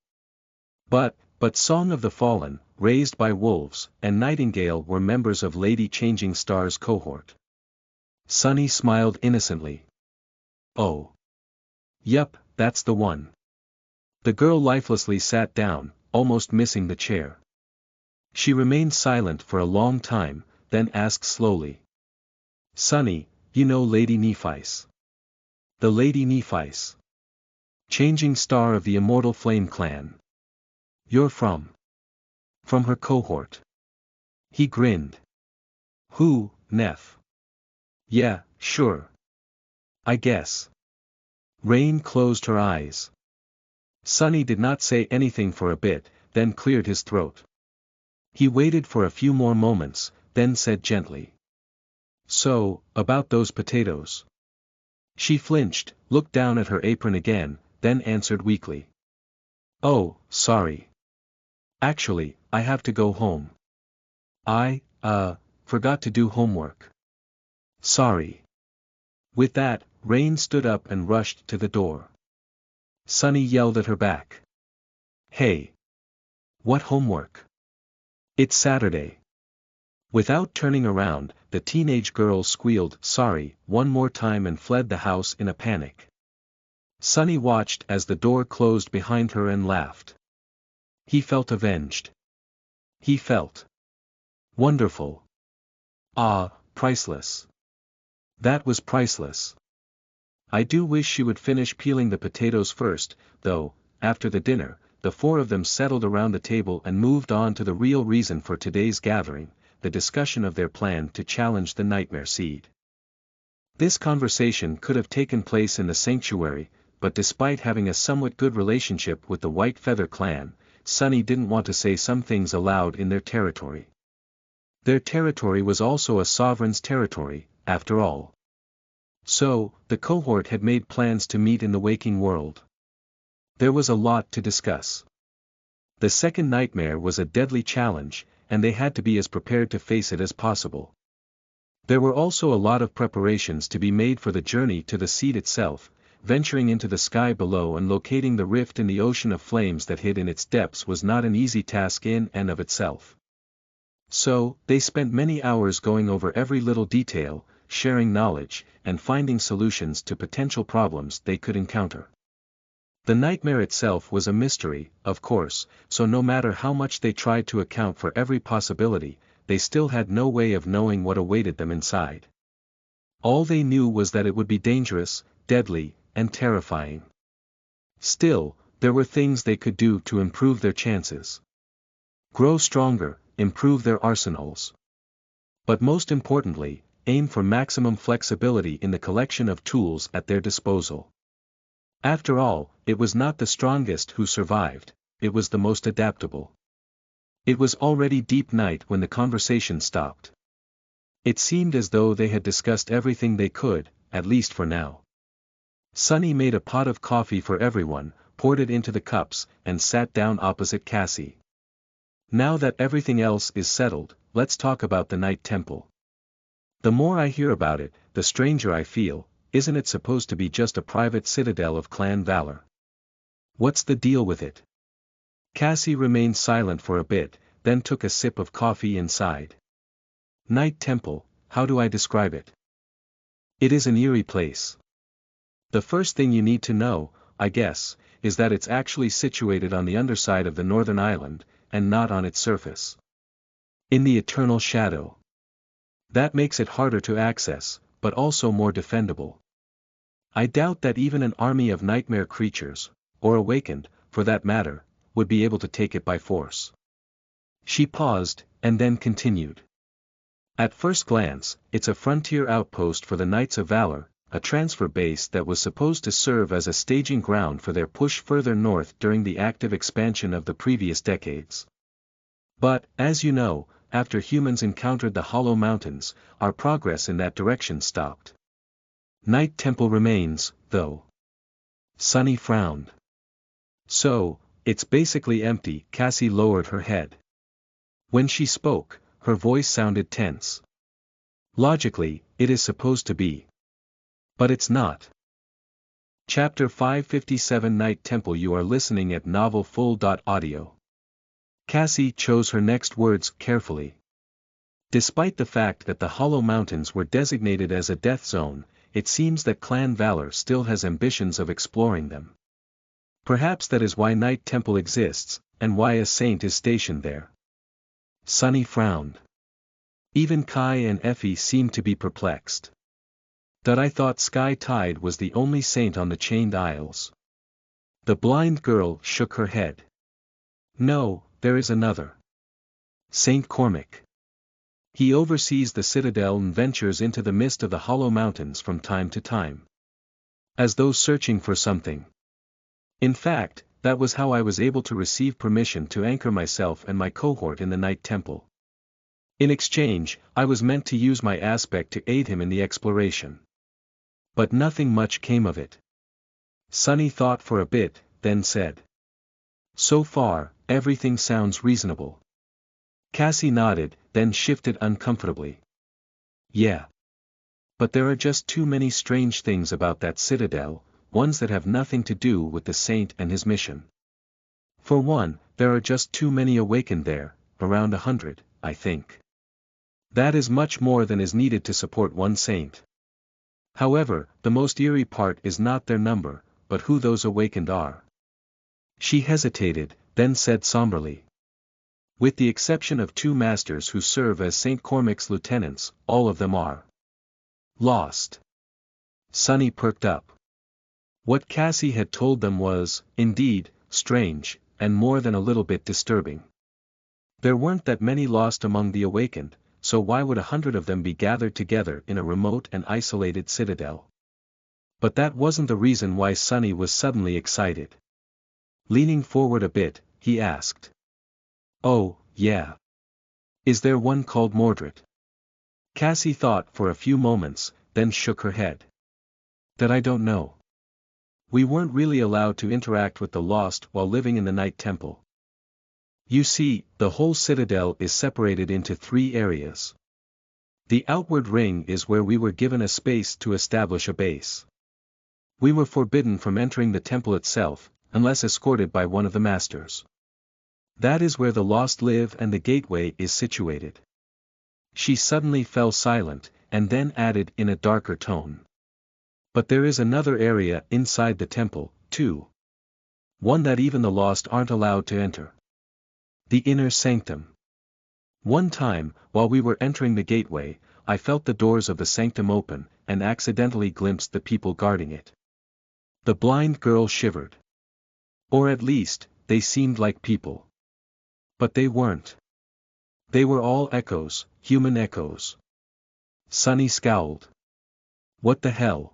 But Song of the Fallen, Raised by Wolves, and Nightingale were members of Lady Changing Star's cohort. Sunny smiled innocently. Oh. Yup, that's the one. The girl lifelessly sat down, almost missing the chair. She remained silent for a long time, then asked slowly. Sunny, you know Lady Nephice. The Lady Nephice. Changing Star of the Immortal Flame Clan. You're from her cohort. He grinned. Who, Neph? Yeah, sure. I guess. Rain closed her eyes. Sunny did not say anything for a bit, then cleared his throat. He waited for a few more moments, then said gently. So, about those potatoes. She flinched, looked down at her apron again, then answered weakly. Oh, sorry. Actually, I have to go home. I forgot to do homework. Sorry. With that, Rain stood up and rushed to the door. Sunny yelled at her back. Hey! What homework? It's Saturday. Without turning around, the teenage girl squealed sorry one more time and fled the house in a panic. Sunny watched as the door closed behind her and laughed. He felt avenged. He felt wonderful. Ah, priceless. That was priceless. I do wish she would finish peeling the potatoes first, though. After the dinner, the four of them settled around the table and moved on to the real reason for today's gathering, the discussion of their plan to challenge the Nightmare Seed. This conversation could have taken place in the sanctuary, but despite having a somewhat good relationship with the White Feather clan, Sunny didn't want to say some things aloud in their territory. Their territory was also a sovereign's territory, after all. So, the cohort had made plans to meet in the waking world. There was a lot to discuss. The second nightmare was a deadly challenge, and they had to be as prepared to face it as possible. There were also a lot of preparations to be made for the journey to the seed itself, venturing into the sky below and locating the rift in the ocean of flames that hid in its depths was not an easy task in and of itself. So, they spent many hours going over every little detail, sharing knowledge, and finding solutions to potential problems they could encounter. The nightmare itself was a mystery, of course, so no matter how much they tried to account for every possibility, they still had no way of knowing what awaited them inside. All they knew was that it would be dangerous, deadly, and terrifying. Still, there were things they could do to improve their chances. Grow stronger, improve their arsenals. But most importantly, aim for maximum flexibility in the collection of tools at their disposal. After all, it was not the strongest who survived, it was the most adaptable. It was already deep night when the conversation stopped. It seemed as though they had discussed everything they could, at least for now. Sunny made a pot of coffee for everyone, poured it into the cups, and sat down opposite Cassie. Now that everything else is settled, let's talk about the Night Temple. The more I hear about it, the stranger I feel. Isn't it supposed to be just a private citadel of clan valor? What's the deal with it? Cassie remained silent for a bit, then took a sip of coffee and sighed. Night Temple, how do I describe it? It is an eerie place. The first thing you need to know, I guess, is that it's actually situated on the underside of the northern island, and not on its surface. In the eternal shadow. That makes it harder to access, but also more defendable. I doubt that even an army of nightmare creatures, or awakened, for that matter, would be able to take it by force. She paused, and then continued. At first glance, it's a frontier outpost for the Knights of Valor, a transfer base that was supposed to serve as a staging ground for their push further north during the active expansion of the previous decades. But, as you know, after humans encountered the Hollow Mountains, our progress in that direction stopped. Night Temple remains, though. Sunny frowned. So, it's basically empty. Cassie lowered her head. When she spoke, her voice sounded tense. Logically, it is supposed to be. But it's not. Chapter 557 Night Temple. You are listening at NovelFull.audio. Cassie chose her next words carefully. Despite the fact that the Hollow Mountains were designated as a death zone, it seems that Clan Valor still has ambitions of exploring them. Perhaps that is why Night Temple exists, and why a saint is stationed there. Sunny frowned. Even Kai and Effie seemed to be perplexed. That I thought Sky Tide was the only saint on the Chained Isles. The blind girl shook her head. No, there is another. Saint Cormac. He oversees the citadel and ventures into the mist of the Hollow Mountains from time to time. As though searching for something. In fact, that was how I was able to receive permission to anchor myself and my cohort in the Night Temple. In exchange, I was meant to use my aspect to aid him in the exploration. But nothing much came of it. Sunny thought for a bit, then said. So far, everything sounds reasonable. Cassie nodded, then shifted uncomfortably. Yeah. But there are just too many strange things about that citadel, ones that have nothing to do with the saint and his mission. For one, there are just too many awakened there, around 100, I think. That is much more than is needed to support one saint. However, the most eerie part is not their number, but who those awakened are. She hesitated, then said somberly. With the exception of 2 masters who serve as St. Cormac's lieutenants, all of them are lost. Sunny perked up. What Cassie had told them was, indeed, strange, and more than a little bit disturbing. There weren't that many lost among the awakened, so why would 100 of them be gathered together in a remote and isolated citadel? But that wasn't the reason why Sunny was suddenly excited. Leaning forward a bit, he asked. Oh, yeah. Is there one called Mordred? Cassie thought for a few moments, then shook her head. That I don't know. We weren't really allowed to interact with the lost while living in the Night Temple. You see, the whole citadel is separated into 3 areas. The outward ring is where we were given a space to establish a base. We were forbidden from entering the temple itself, unless escorted by one of the masters. That is where the lost live and the gateway is situated. She suddenly fell silent, and then added in a darker tone. But there is another area inside the temple, too. One that even the lost aren't allowed to enter. The inner sanctum. One time, while we were entering the gateway, I felt the doors of the sanctum open, and accidentally glimpsed the people guarding it. The blind girl shivered. Or at least, they seemed like people. But they weren't. They were all echoes, human echoes. Sunny scowled. What the hell?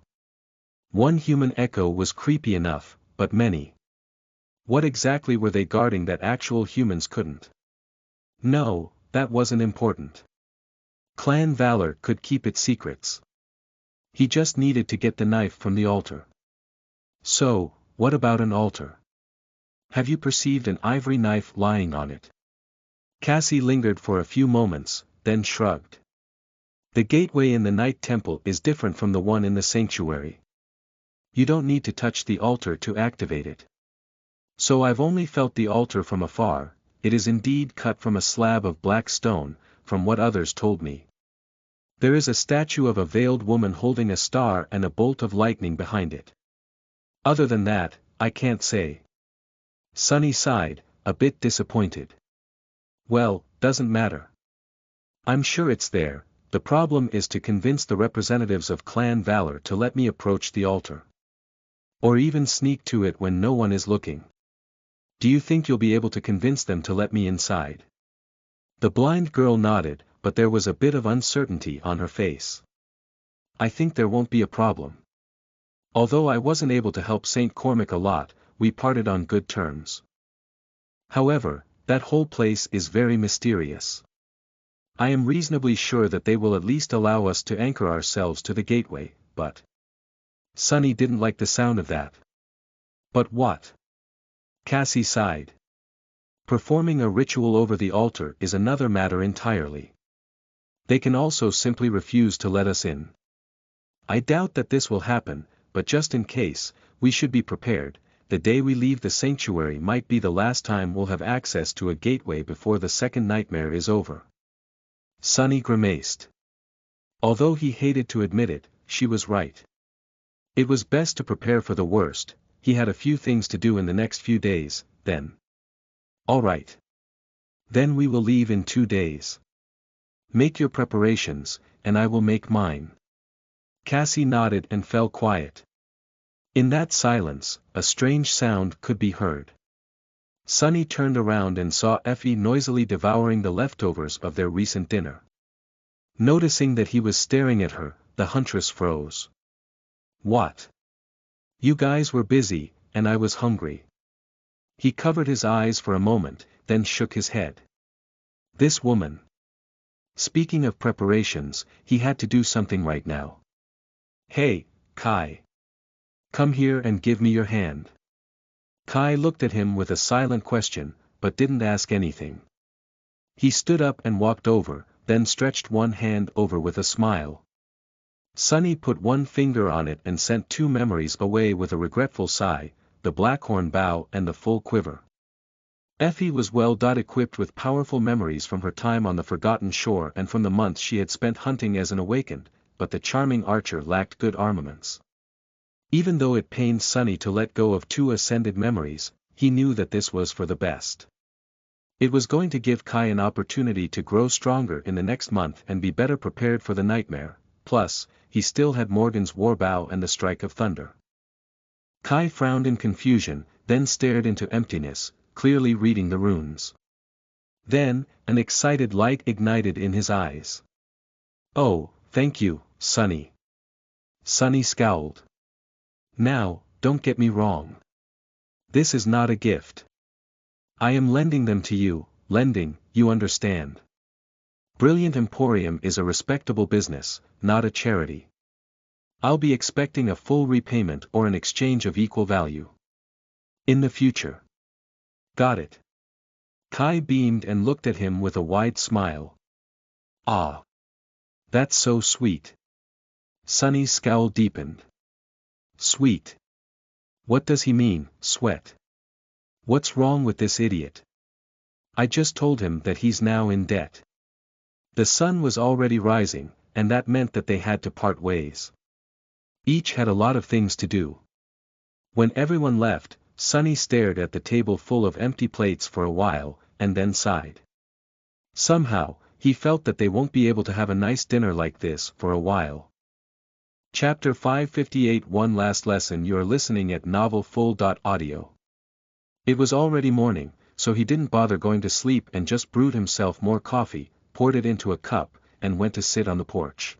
One human echo was creepy enough, but many. What exactly were they guarding that actual humans couldn't? No, that wasn't important. Clan Valor could keep its secrets. He just needed to get the knife from the altar. So, what about an altar? Have you perceived an ivory knife lying on it? Cassie lingered for a few moments, then shrugged. The gateway in the Night Temple is different from the one in the sanctuary. You don't need to touch the altar to activate it. So I've only felt the altar from afar. It is indeed cut from a slab of black stone, from what others told me. There is a statue of a veiled woman holding a star and a bolt of lightning behind it. Other than that, I can't say. Sunny sighed, a bit disappointed. Well, doesn't matter. I'm sure it's there. The problem is to convince the representatives of Clan Valor to let me approach the altar. Or even sneak to it when no one is looking. Do you think you'll be able to convince them to let me inside? The blind girl nodded, but there was a bit of uncertainty on her face. I think there won't be a problem. Although I wasn't able to help St. Cormac a lot, we parted on good terms. However, that whole place is very mysterious. I am reasonably sure that they will at least allow us to anchor ourselves to the gateway, but Sunny didn't like the sound of that. But what? Cassie sighed. Performing a ritual over the altar is another matter entirely. They can also simply refuse to let us in. I doubt that this will happen, but just in case, we should be prepared. The day we leave the sanctuary might be the last time we'll have access to a gateway before the second nightmare is over. Sunny grimaced. Although he hated to admit it, she was right. It was best to prepare for the worst. He had a few things to do in the next few days, then. All right. Then we will leave in 2 days. Make your preparations, and I will make mine. Cassie nodded and fell quiet. In that silence, a strange sound could be heard. Sunny turned around and saw Effie noisily devouring the leftovers of their recent dinner. Noticing that he was staring at her, the huntress froze. What? You guys were busy, and I was hungry. He covered his eyes for a moment, then shook his head. This woman. Speaking of preparations, he had to do something right now. Hey, Kai. Come here and give me your hand. Kai looked at him with a silent question, but didn't ask anything. He stood up and walked over, then stretched one hand over with a smile. Sunny put one finger on it and sent 2 memories away with a regretful sigh, the Blackhorn bow and the full quiver. Effie was well equipped with powerful memories from her time on the Forgotten Shore and from the months she had spent hunting as an awakened, but the charming archer lacked good armaments. Even though it pained Sunny to let go of 2 ascended memories, he knew that this was for the best. It was going to give Kai an opportunity to grow stronger in the next month and be better prepared for the nightmare, plus, he still had Morgan's war bow and the strike of thunder. Kai frowned in confusion, then stared into emptiness, clearly reading the runes. Then, an excited light ignited in his eyes. Oh, thank you, Sunny. Sunny scowled. Now, don't get me wrong. This is not a gift. I am lending them to you, lending, you understand. Brilliant Emporium is a respectable business, not a charity. I'll be expecting a full repayment or an exchange of equal value. In the future. Got it. Kai beamed and looked at him with a wide smile. Ah. That's so sweet. Sunny's scowl deepened. Sweet. What does he mean, sweat? What's wrong with this idiot? I just told him that he's now in debt. The sun was already rising, and that meant that they had to part ways. Each had a lot of things to do. When everyone left, Sunny stared at the table full of empty plates for a while, and then sighed. Somehow, he felt that they won't be able to have a nice dinner like this for a while. Chapter 558 One last lesson. You're listening at novelfull.audio. It was already morning, so he didn't bother going to sleep and just brewed himself more coffee, poured it into a cup, and went to sit on the porch.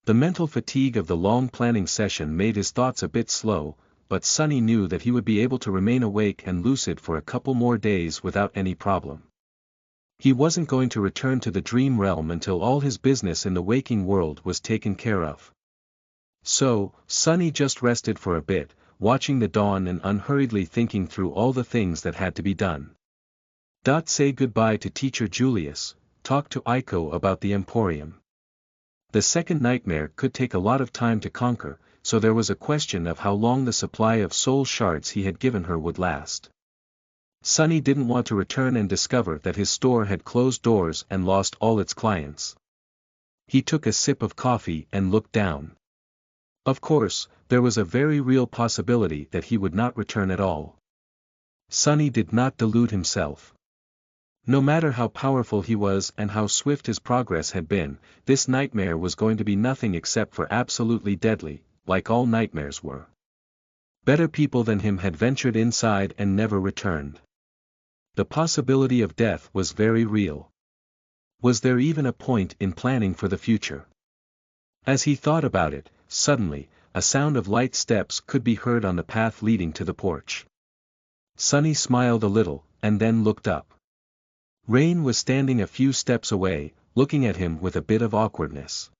The mental fatigue of the long planning session made his thoughts a bit slow, but Sunny knew that he would be able to remain awake and lucid for a couple more days without any problem. He wasn't going to return to the dream realm until all his business in the waking world was taken care of. So, Sunny just rested for a bit, watching the dawn and unhurriedly thinking through all the things that had to be done. Say goodbye to Teacher Julius, talk to Aiko about the Emporium. The second nightmare could take a lot of time to conquer, so there was a question of how long the supply of soul shards he had given her would last. Sunny didn't want to return and discover that his store had closed doors and lost all its clients. He took a sip of coffee and looked down. Of course, there was a very real possibility that he would not return at all. Sunny did not delude himself. No matter how powerful he was and how swift his progress had been, this nightmare was going to be nothing except for absolutely deadly, like all nightmares were. Better people than him had ventured inside and never returned. The possibility of death was very real. Was there even a point in planning for the future? As he thought about it, suddenly, a sound of light steps could be heard on the path leading to the porch. Sunny smiled a little, and then looked up. Rain was standing a few steps away, looking at him with a bit of awkwardness.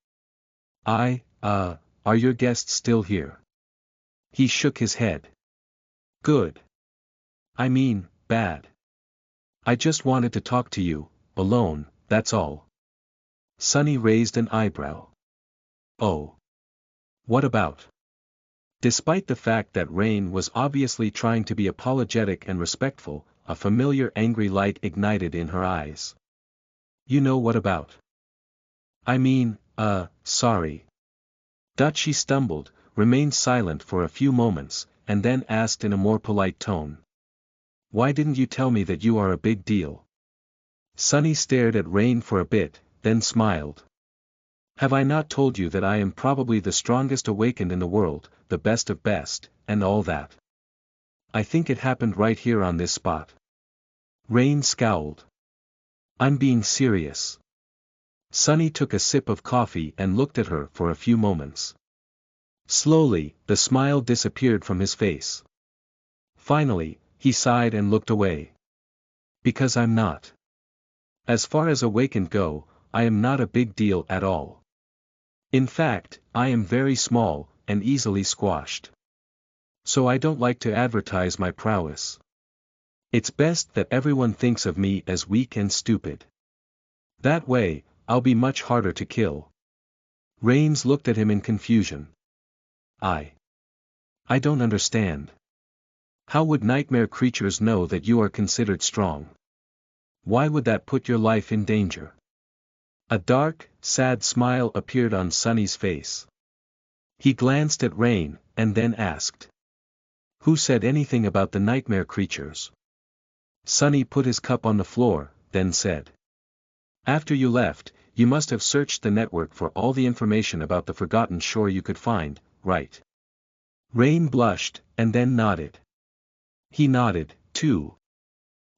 Are your guests still here? He shook his head. Good. I mean, bad. I just wanted to talk to you, alone, that's all. Sunny raised an eyebrow. Oh. What about? Despite the fact that Rain was obviously trying to be apologetic and respectful, a familiar angry light ignited in her eyes. You know what about? I mean, sorry. She stumbled, remained silent for a few moments, and then asked in a more polite tone. Why didn't you tell me that you are a big deal? Sunny stared at Rain for a bit, then smiled. Have I not told you that I am probably the strongest awakened in the world, the best of best, and all that? I think it happened right here on this spot. Rain scowled. I'm being serious. Sunny took a sip of coffee and looked at her for a few moments. Slowly, the smile disappeared from his face. Finally, he sighed and looked away. Because I'm not. As far as awakened go, I am not a big deal at all. In fact, I am very small, and easily squashed. So I don't like to advertise my prowess. It's best that everyone thinks of me as weak and stupid. That way, I'll be much harder to kill. Rains looked at him in confusion. I don't understand. How would nightmare creatures know that you are considered strong? Why would that put your life in danger? A dark, sad smile appeared on Sunny's face. He glanced at Rain, and then asked. Who said anything about the nightmare creatures? Sunny put his cup on the floor, then said. After you left, you must have searched the network for all the information about the Forgotten Shore you could find, right? Rain blushed, and then nodded. He nodded, too.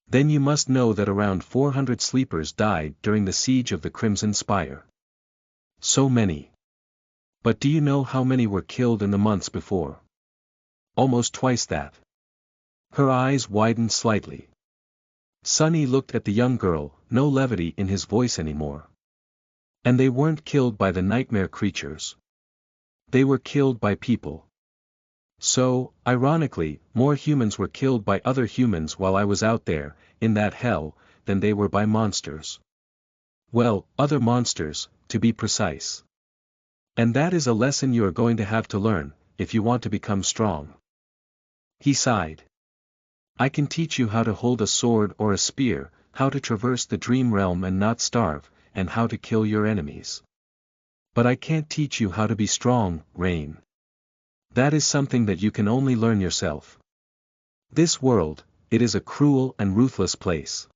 Then you must know that around 400 sleepers died during the siege of the Crimson Spire. So many. But do you know how many were killed in the months before? Almost twice that. Her eyes widened slightly. Sunny looked at the young girl, no levity in his voice anymore. And they weren't killed by the nightmare creatures. They were killed by people. So, ironically, more humans were killed by other humans while I was out there, in that hell, than they were by monsters. Well, other monsters, to be precise. And that is a lesson you are going to have to learn, if you want to become strong. He sighed. I can teach you how to hold a sword or a spear, how to traverse the dream realm and not starve, and how to kill your enemies. But I can't teach you how to be strong, Rain. That is something that you can only learn yourself. This world, it is a cruel and ruthless place.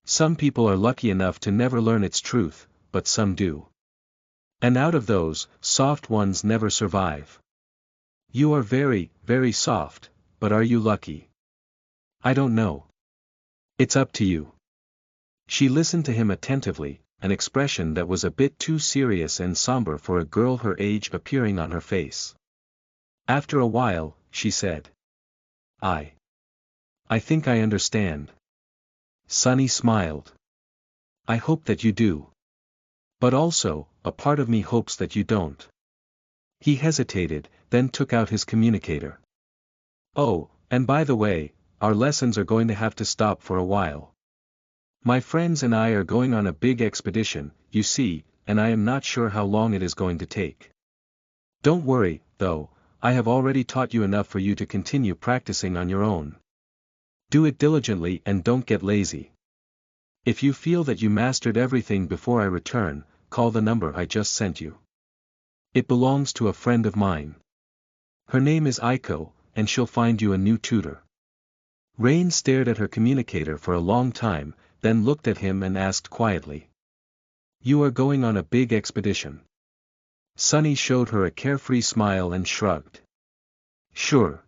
Some people are lucky enough to never learn its truth, but some do. And out of those, soft ones never survive. You are very, very soft, but are you lucky? I don't know. It's up to you. She listened to him attentively, an expression that was a bit too serious and somber for a girl her age appearing on her face. After a while, she said. I think I understand. Sunny smiled. I hope that you do. But also, a part of me hopes that you don't. He hesitated, then took out his communicator. Oh, and by the way, our lessons are going to have to stop for a while. My friends and I are going on a big expedition, you see, and I am not sure how long it is going to take. Don't worry, though, I have already taught you enough for you to continue practicing on your own. Do it diligently and don't get lazy. If you feel that you mastered everything before I return, call the number I just sent you. It belongs to a friend of mine. Her name is Aiko, and she'll find you a new tutor. Rain stared at her communicator for a long time, then looked at him and asked quietly. You are going on a big expedition. Sunny showed her a carefree smile and shrugged. Sure.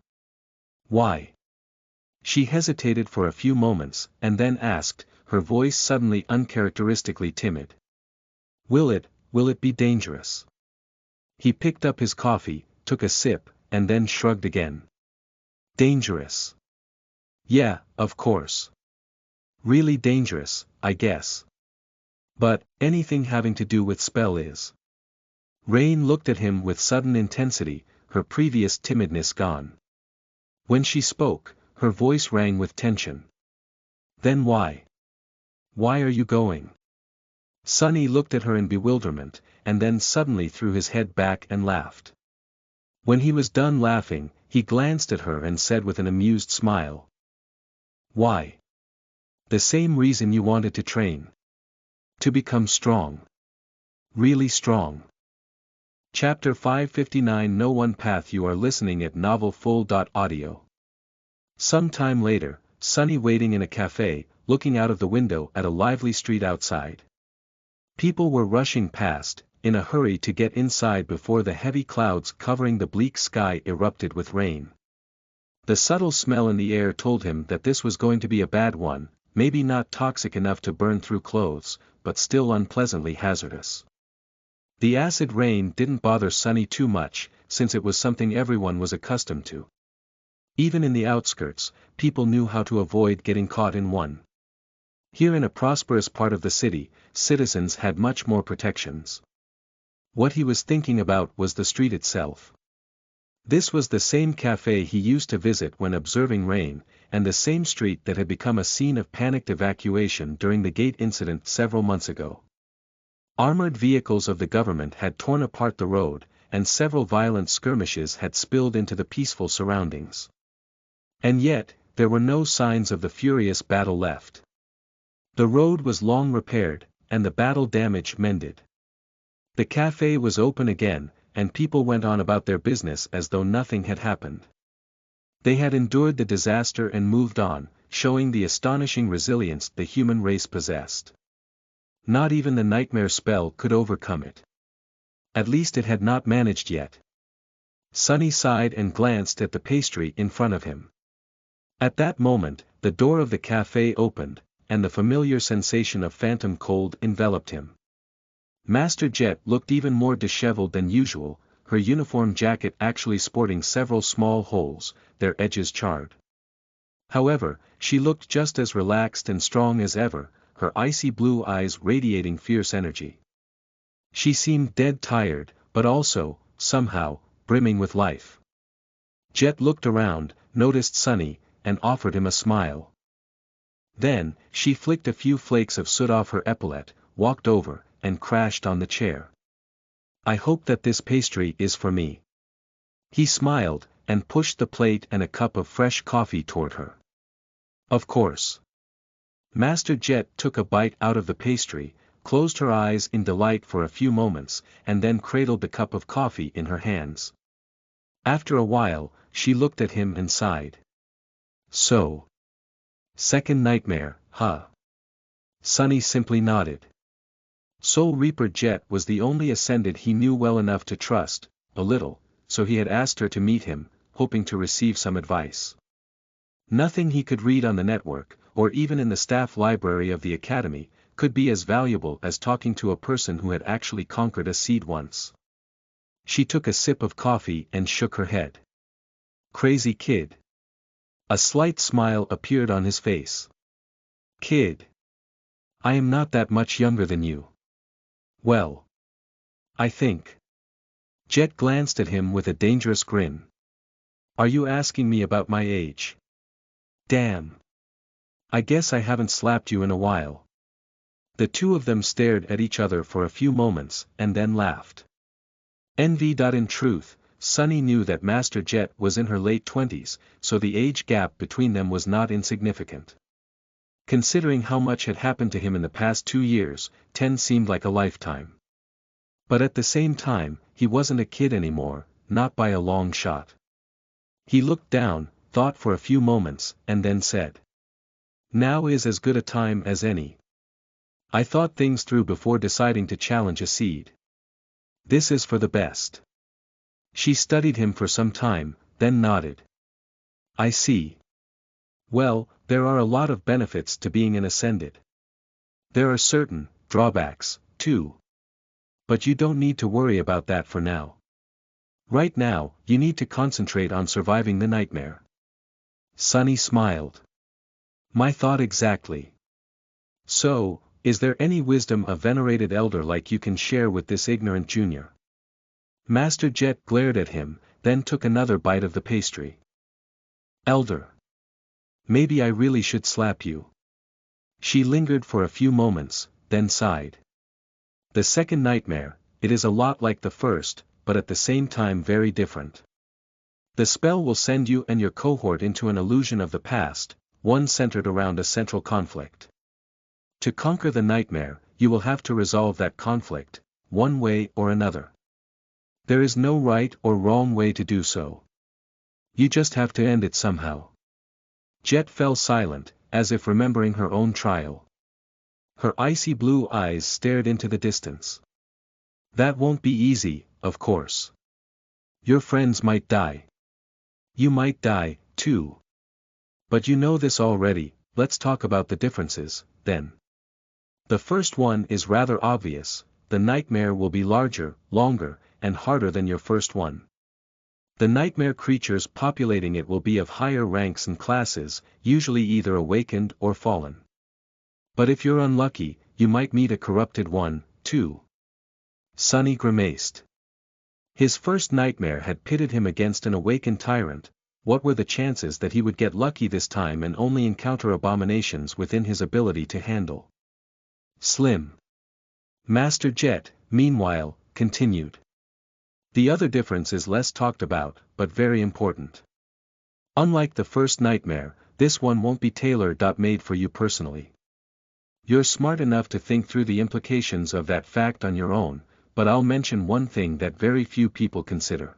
Why? She hesitated for a few moments, and then asked, her voice suddenly uncharacteristically timid. Will it be dangerous? He picked up his coffee, took a sip, and then shrugged again. Dangerous? Yeah, of course. Really dangerous, I guess. But, anything having to do with spell is. Rain looked at him with sudden intensity, her previous timidness gone. When she spoke, her voice rang with tension. Then why? Why are you going? Sunny looked at her in bewilderment, and then suddenly threw his head back and laughed. When he was done laughing, he glanced at her and said with an amused smile. Why? The same reason you wanted to train. To become strong. Really strong. Chapter 559 No One Path. You are listening at NovelFull.audio. Some time later, Sunny waiting in a cafe, looking out of the window at a lively street outside. People were rushing past, in a hurry to get inside before the heavy clouds covering the bleak sky erupted with rain. The subtle smell in the air told him that this was going to be a bad one, maybe not toxic enough to burn through clothes, but still unpleasantly hazardous. The acid rain didn't bother Sunny too much, since it was something everyone was accustomed to. Even in the outskirts, people knew how to avoid getting caught in one. Here in a prosperous part of the city, citizens had much more protections. What he was thinking about was the street itself. This was the same cafe he used to visit when observing rain, and the same street that had become a scene of panicked evacuation during the gate incident several months ago. Armored vehicles of the government had torn apart the road, and several violent skirmishes had spilled into the peaceful surroundings. And yet, there were no signs of the furious battle left. The road was long repaired, and the battle damage mended. The cafe was open again, and people went on about their business as though nothing had happened. They had endured the disaster and moved on, showing the astonishing resilience the human race possessed. Not even the nightmare spell could overcome it. At least it had not managed yet. Sunny sighed and glanced at the pastry in front of him. At that moment, the door of the cafe opened, and the familiar sensation of phantom cold enveloped him. Master Jet looked even more disheveled than usual, her uniform jacket actually sporting several small holes, their edges charred. However, she looked just as relaxed and strong as ever, her icy blue eyes radiating fierce energy. She seemed dead tired, but also, somehow, brimming with life. Jet looked around, noticed Sunny, and offered him a smile. Then, she flicked a few flakes of soot off her epaulette, walked over, and crashed on the chair. I hope that this pastry is for me. He smiled, and pushed the plate and a cup of fresh coffee toward her. Of course. Master Jet took a bite out of the pastry, closed her eyes in delight for a few moments, and then cradled the cup of coffee in her hands. After a while, she looked at him and sighed. So. Second nightmare, huh? Sunny simply nodded. Soul Reaper Jet was the only ascended he knew well enough to trust, a little, so he had asked her to meet him, hoping to receive some advice. Nothing he could read on the network, or even in the staff library of the academy, could be as valuable as talking to a person who had actually conquered a seed once. She took a sip of coffee and shook her head. Crazy kid. A slight smile appeared on his face. Kid. I am not that much younger than you. Well. I think. Jet glanced at him with a dangerous grin. Are you asking me about my age? Damn. I guess I haven't slapped you in a while. The two of them stared at each other for a few moments, and then laughed. In truth, Sunny knew that Master Jet was in her late 20s, so the age gap between them was not insignificant. Considering how much had happened to him in the past 2 years, 10 seemed like a lifetime. But at the same time, he wasn't a kid anymore, not by a long shot. He looked down, thought for a few moments, and then said. Now is as good a time as any. I thought things through before deciding to challenge a seed. This is for the best. She studied him for some time, then nodded. I see. Well, there are a lot of benefits to being an ascended. There are certain drawbacks, too. But you don't need to worry about that for now. Right now, you need to concentrate on surviving the nightmare. Sunny smiled. My thought exactly. So, is there any wisdom a venerated elder like you can share with this ignorant junior? Master Jet glared at him, then took another bite of the pastry. Elder. Maybe I really should slap you. She lingered for a few moments, then sighed. The second nightmare, it is a lot like the first, but at the same time very different. The spell will send you and your cohort into an illusion of the past, one centered around a central conflict. To conquer the nightmare, you will have to resolve that conflict, one way or another. There is no right or wrong way to do so. You just have to end it somehow. Jet fell silent, as if remembering her own trial. Her icy blue eyes stared into the distance. That won't be easy, of course. Your friends might die. You might die, too. But you know this already, let's talk about the differences, then. The first one is rather obvious, the nightmare will be larger, longer, and harder than your first one. The nightmare creatures populating it will be of higher ranks and classes, usually either awakened or fallen. But if you're unlucky, you might meet a corrupted one, too. Sunny grimaced. His first nightmare had pitted him against an awakened tyrant. What were the chances that he would get lucky this time and only encounter abominations within his ability to handle? Slim. Master Jet, meanwhile, continued. The other difference is less talked about, but very important. Unlike the first nightmare, this one won't be tailor-made for you personally. You're smart enough to think through the implications of that fact on your own, but I'll mention one thing that very few people consider.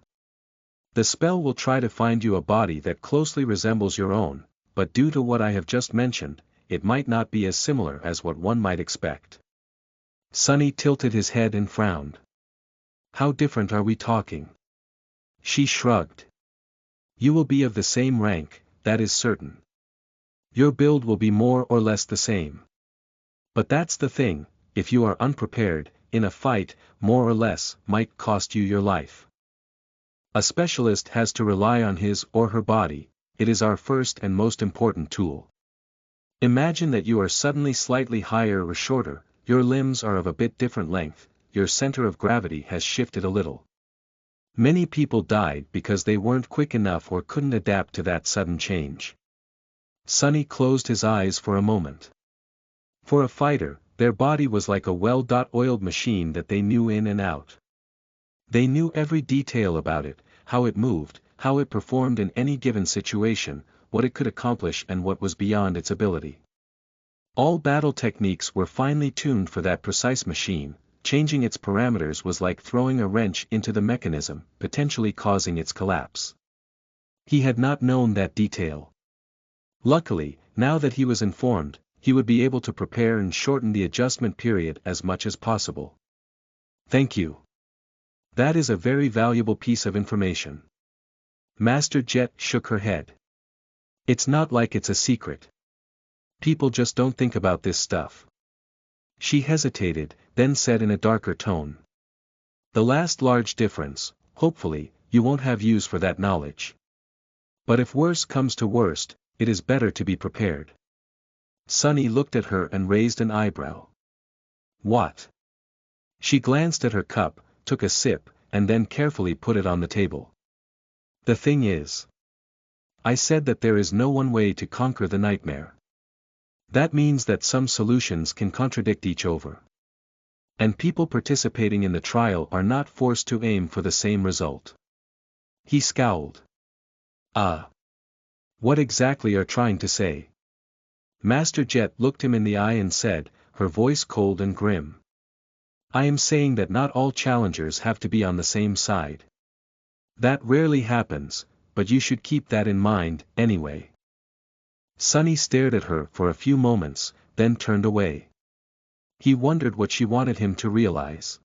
The spell will try to find you a body that closely resembles your own, but due to what I have just mentioned, it might not be as similar as what one might expect. Sunny tilted his head and frowned. How different are we talking? She shrugged. You will be of the same rank, that is certain. Your build will be more or less the same. But that's the thing, if you are unprepared, in a fight, more or less, might cost you your life. A specialist has to rely on his or her body, it is our first and most important tool. Imagine that you are suddenly slightly higher or shorter, your limbs are of a bit different length, your center of gravity has shifted a little. Many people died because they weren't quick enough or couldn't adapt to that sudden change. Sunny closed his eyes for a moment. For a fighter, their body was like a well-oiled machine that they knew in and out. They knew every detail about it, how it moved, how it performed in any given situation, what it could accomplish and what was beyond its ability. All battle techniques were finely tuned for that precise machine, changing its parameters was like throwing a wrench into the mechanism, potentially causing its collapse. He had not known that detail. Luckily, now that he was informed, he would be able to prepare and shorten the adjustment period as much as possible. Thank you. That is a very valuable piece of information. Master Jet shook her head. It's not like it's a secret. People just don't think about this stuff. She hesitated, then said in a darker tone. The last large difference, hopefully, you won't have use for that knowledge. But if worse comes to worst, it is better to be prepared. Sunny looked at her and raised an eyebrow. What? She glanced at her cup, took a sip, and then carefully put it on the table. The thing is, I said that there is no one way to conquer the nightmare. That means that some solutions can contradict each other. And people participating in the trial are not forced to aim for the same result. He scowled. What exactly are you trying to say? Master Jet looked him in the eye and said, her voice cold and grim. I am saying that not all challengers have to be on the same side. That rarely happens, but you should keep that in mind, anyway. Sunny stared at her for a few moments, then turned away. He wondered what she wanted him to realize.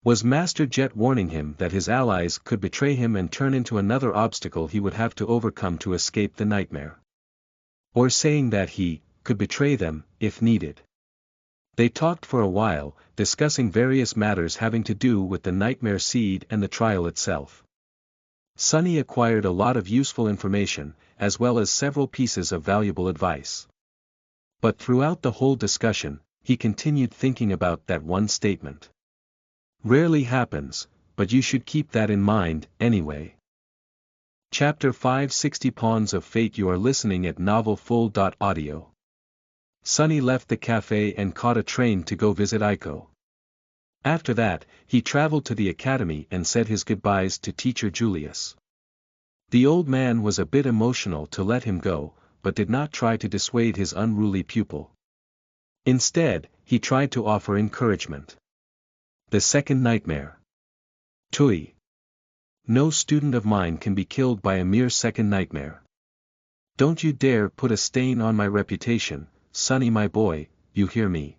Was Master Jet warning him that his allies could betray him and turn into another obstacle he would have to overcome to escape the nightmare? Or saying that he could betray them, if needed? They talked for a while, discussing various matters having to do with the nightmare seed and the trial itself. Sunny acquired a lot of useful information, as well as several pieces of valuable advice. But throughout the whole discussion, he continued thinking about that one statement. Rarely happens, but you should keep that in mind, anyway. Chapter 560 Pawns of Fate. You are listening at novelfull.audio. Sunny left the cafe and caught a train to go visit Aiko. After that, he traveled to the academy and said his goodbyes to teacher Julius. The old man was a bit emotional to let him go, but did not try to dissuade his unruly pupil. Instead, he tried to offer encouragement. The second nightmare. Tui. No student of mine can be killed by a mere second nightmare. Don't you dare put a stain on my reputation, Sunny my boy, you hear me?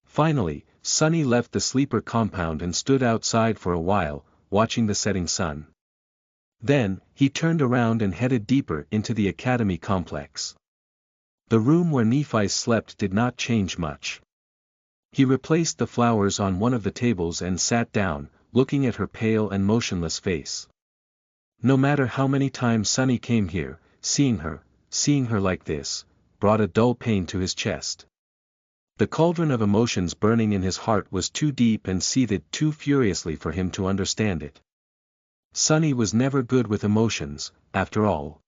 Finally, Sunny left the sleeper compound and stood outside for a while, watching the setting sun. Then, he turned around and headed deeper into the academy complex. The room where Nephi slept did not change much. He replaced the flowers on one of the tables and sat down, looking at her pale and motionless face. No matter how many times Sunny came here, seeing her like this, brought a dull pain to his chest. The cauldron of emotions burning in his heart was too deep and seethed too furiously for him to understand it. Sunny was never good with emotions, after all.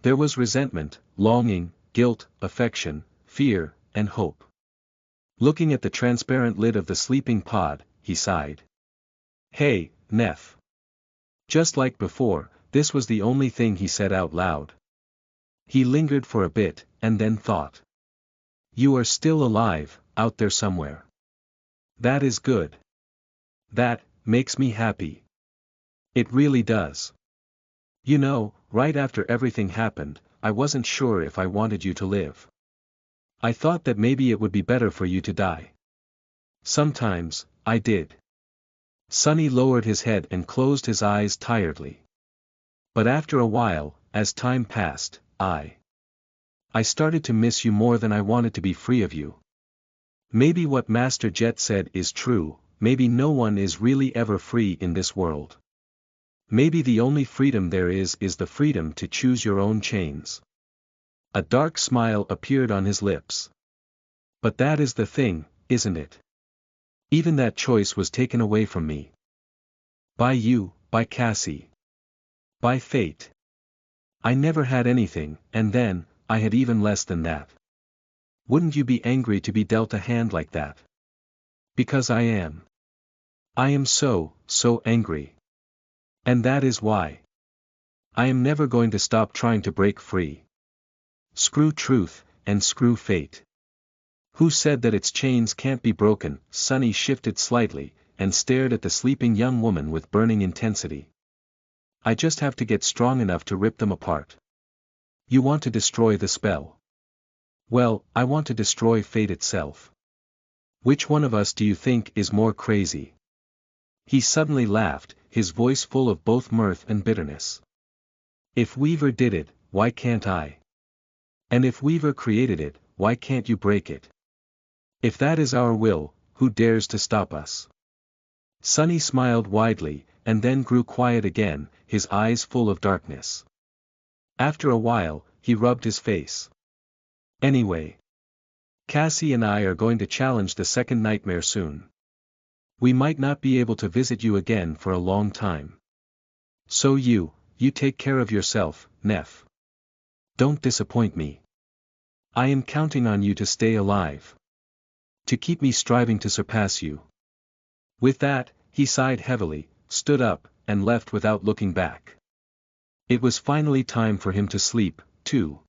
There was resentment, longing, guilt, affection, fear, and hope. Looking at the transparent lid of the sleeping pod, he sighed. Hey, Neph. Just like before, this was the only thing he said out loud. He lingered for a bit, and then thought. You are still alive, out there somewhere. That is good. That makes me happy. It really does. You know, right after everything happened, I wasn't sure if I wanted you to live. I thought that maybe it would be better for you to die. Sometimes, I did. Sunny lowered his head and closed his eyes tiredly. But after a while, as time passed, I started to miss you more than I wanted to be free of you. Maybe what Master Jet said is true, maybe no one is really ever free in this world. Maybe the only freedom there is the freedom to choose your own chains. A dark smile appeared on his lips. But that is the thing, isn't it? Even that choice was taken away from me. By you, by Cassie. By fate. I never had anything, and then, I had even less than that. Wouldn't you be angry to be dealt a hand like that? Because I am. I am so angry. And that is why. I am never going to stop trying to break free. Screw truth, and screw fate. Who said that its chains can't be broken? Sunny shifted slightly, and stared at the sleeping young woman with burning intensity. I just have to get strong enough to rip them apart. You want to destroy the spell. Well, I want to destroy fate itself. Which one of us do you think is more crazy? He suddenly laughed, his voice full of both mirth and bitterness. If Weaver did it, why can't I? And if Weaver created it, why can't you break it? If that is our will, who dares to stop us? Sunny smiled widely, and then grew quiet again, his eyes full of darkness. After a while, he rubbed his face. Anyway. Cassie and I are going to challenge the second nightmare soon. We might not be able to visit you again for a long time. So you take care of yourself, Neph. Don't disappoint me. I am counting on you to stay alive. To keep me striving to surpass you. With that, he sighed heavily, stood up, and left without looking back. It was finally time for him to sleep, too.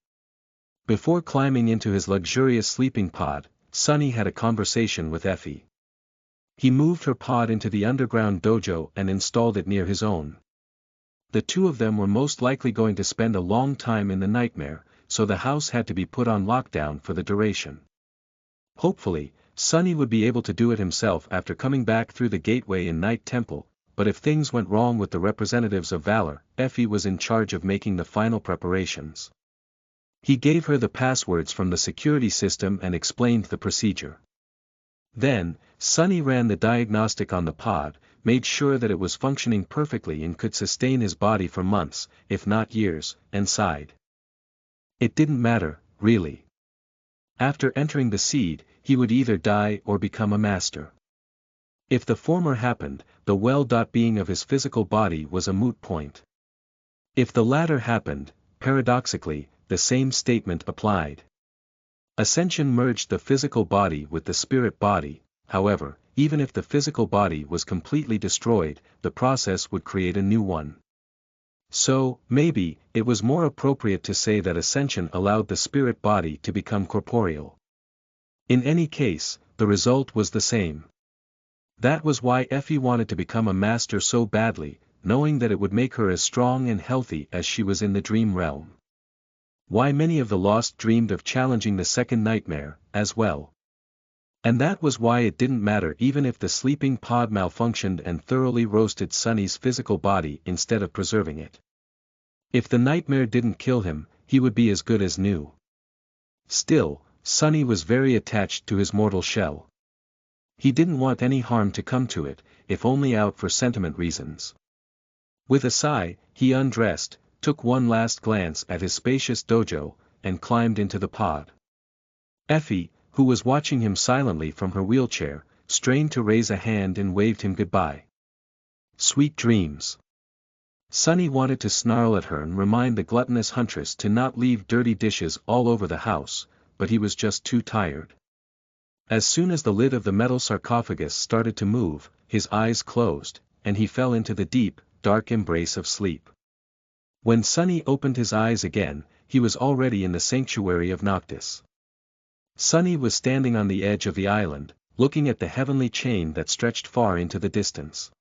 Before climbing into his luxurious sleeping pod, Sunny had a conversation with Effie. He moved her pod into the underground dojo and installed it near his own. The two of them were most likely going to spend a long time in the nightmare, so the house had to be put on lockdown for the duration. Hopefully, Sunny would be able to do it himself after coming back through the gateway in Night Temple, but if things went wrong with the representatives of Valor, Effie was in charge of making the final preparations. He gave her the passwords from the security system and explained the procedure. Then, Sunny ran the diagnostic on the pod, made sure that it was functioning perfectly and could sustain his body for months, if not years, and sighed. It didn't matter, really. After entering the seed, he would either die or become a master. If the former happened, the well-being of his physical body was a moot point. If the latter happened, paradoxically, the same statement applied. Ascension merged the physical body with the spirit body. However, even if the physical body was completely destroyed, the process would create a new one. So, maybe, it was more appropriate to say that ascension allowed the spirit body to become corporeal. In any case, the result was the same. That was why Effie wanted to become a master so badly, knowing that it would make her as strong and healthy as she was in the dream realm. Why many of the lost dreamed of challenging the second nightmare, as well. And that was why it didn't matter even if the sleeping pod malfunctioned and thoroughly roasted Sunny's physical body instead of preserving it. If the nightmare didn't kill him, he would be as good as new. Still, Sunny was very attached to his mortal shell. He didn't want any harm to come to it, if only out for sentiment reasons. With a sigh, he undressed, took one last glance at his spacious dojo, and climbed into the pod. Effie, who was watching him silently from her wheelchair, strained to raise a hand and waved him goodbye. Sweet dreams. Sunny wanted to snarl at her and remind the gluttonous huntress to not leave dirty dishes all over the house, but he was just too tired. As soon as the lid of the metal sarcophagus started to move, his eyes closed, and he fell into the deep, dark embrace of sleep. When Sunny opened his eyes again, he was already in the sanctuary of Noctis. Sunny was standing on the edge of the island, looking at the heavenly chain that stretched far into the distance.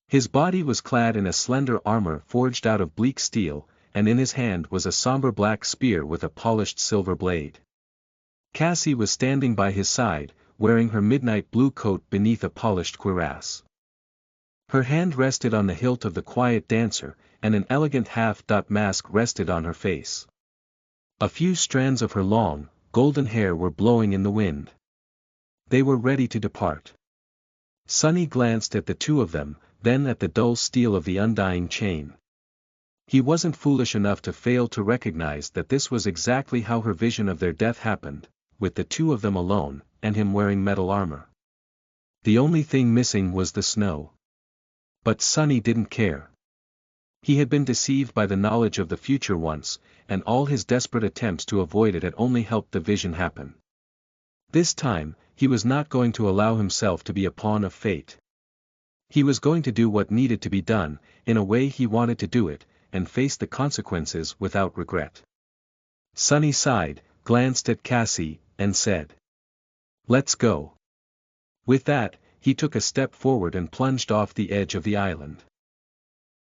His body was clad in a slender armor forged out of bleak steel, and in his hand was a somber black spear with a polished silver blade. Cassie was standing by his side, wearing her midnight blue coat beneath a polished cuirass. Her hand rested on the hilt of the quiet dancer, and an elegant half-dot mask rested on her face. A few strands of her long, golden hair were blowing in the wind. They were ready to depart. Sunny glanced at the two of them, then at the dull steel of the undying chain. He wasn't foolish enough to fail to recognize that this was exactly how her vision of their death happened, with the two of them alone, and him wearing metal armor. The only thing missing was the snow. But Sunny didn't care. He had been deceived by the knowledge of the future once, and all his desperate attempts to avoid it had only helped the vision happen. This time, he was not going to allow himself to be a pawn of fate. He was going to do what needed to be done, in a way he wanted to do it, and face the consequences without regret. Sunny sighed, glanced at Cassie, and said, "Let's go." With that, he took a step forward and plunged off the edge of the island.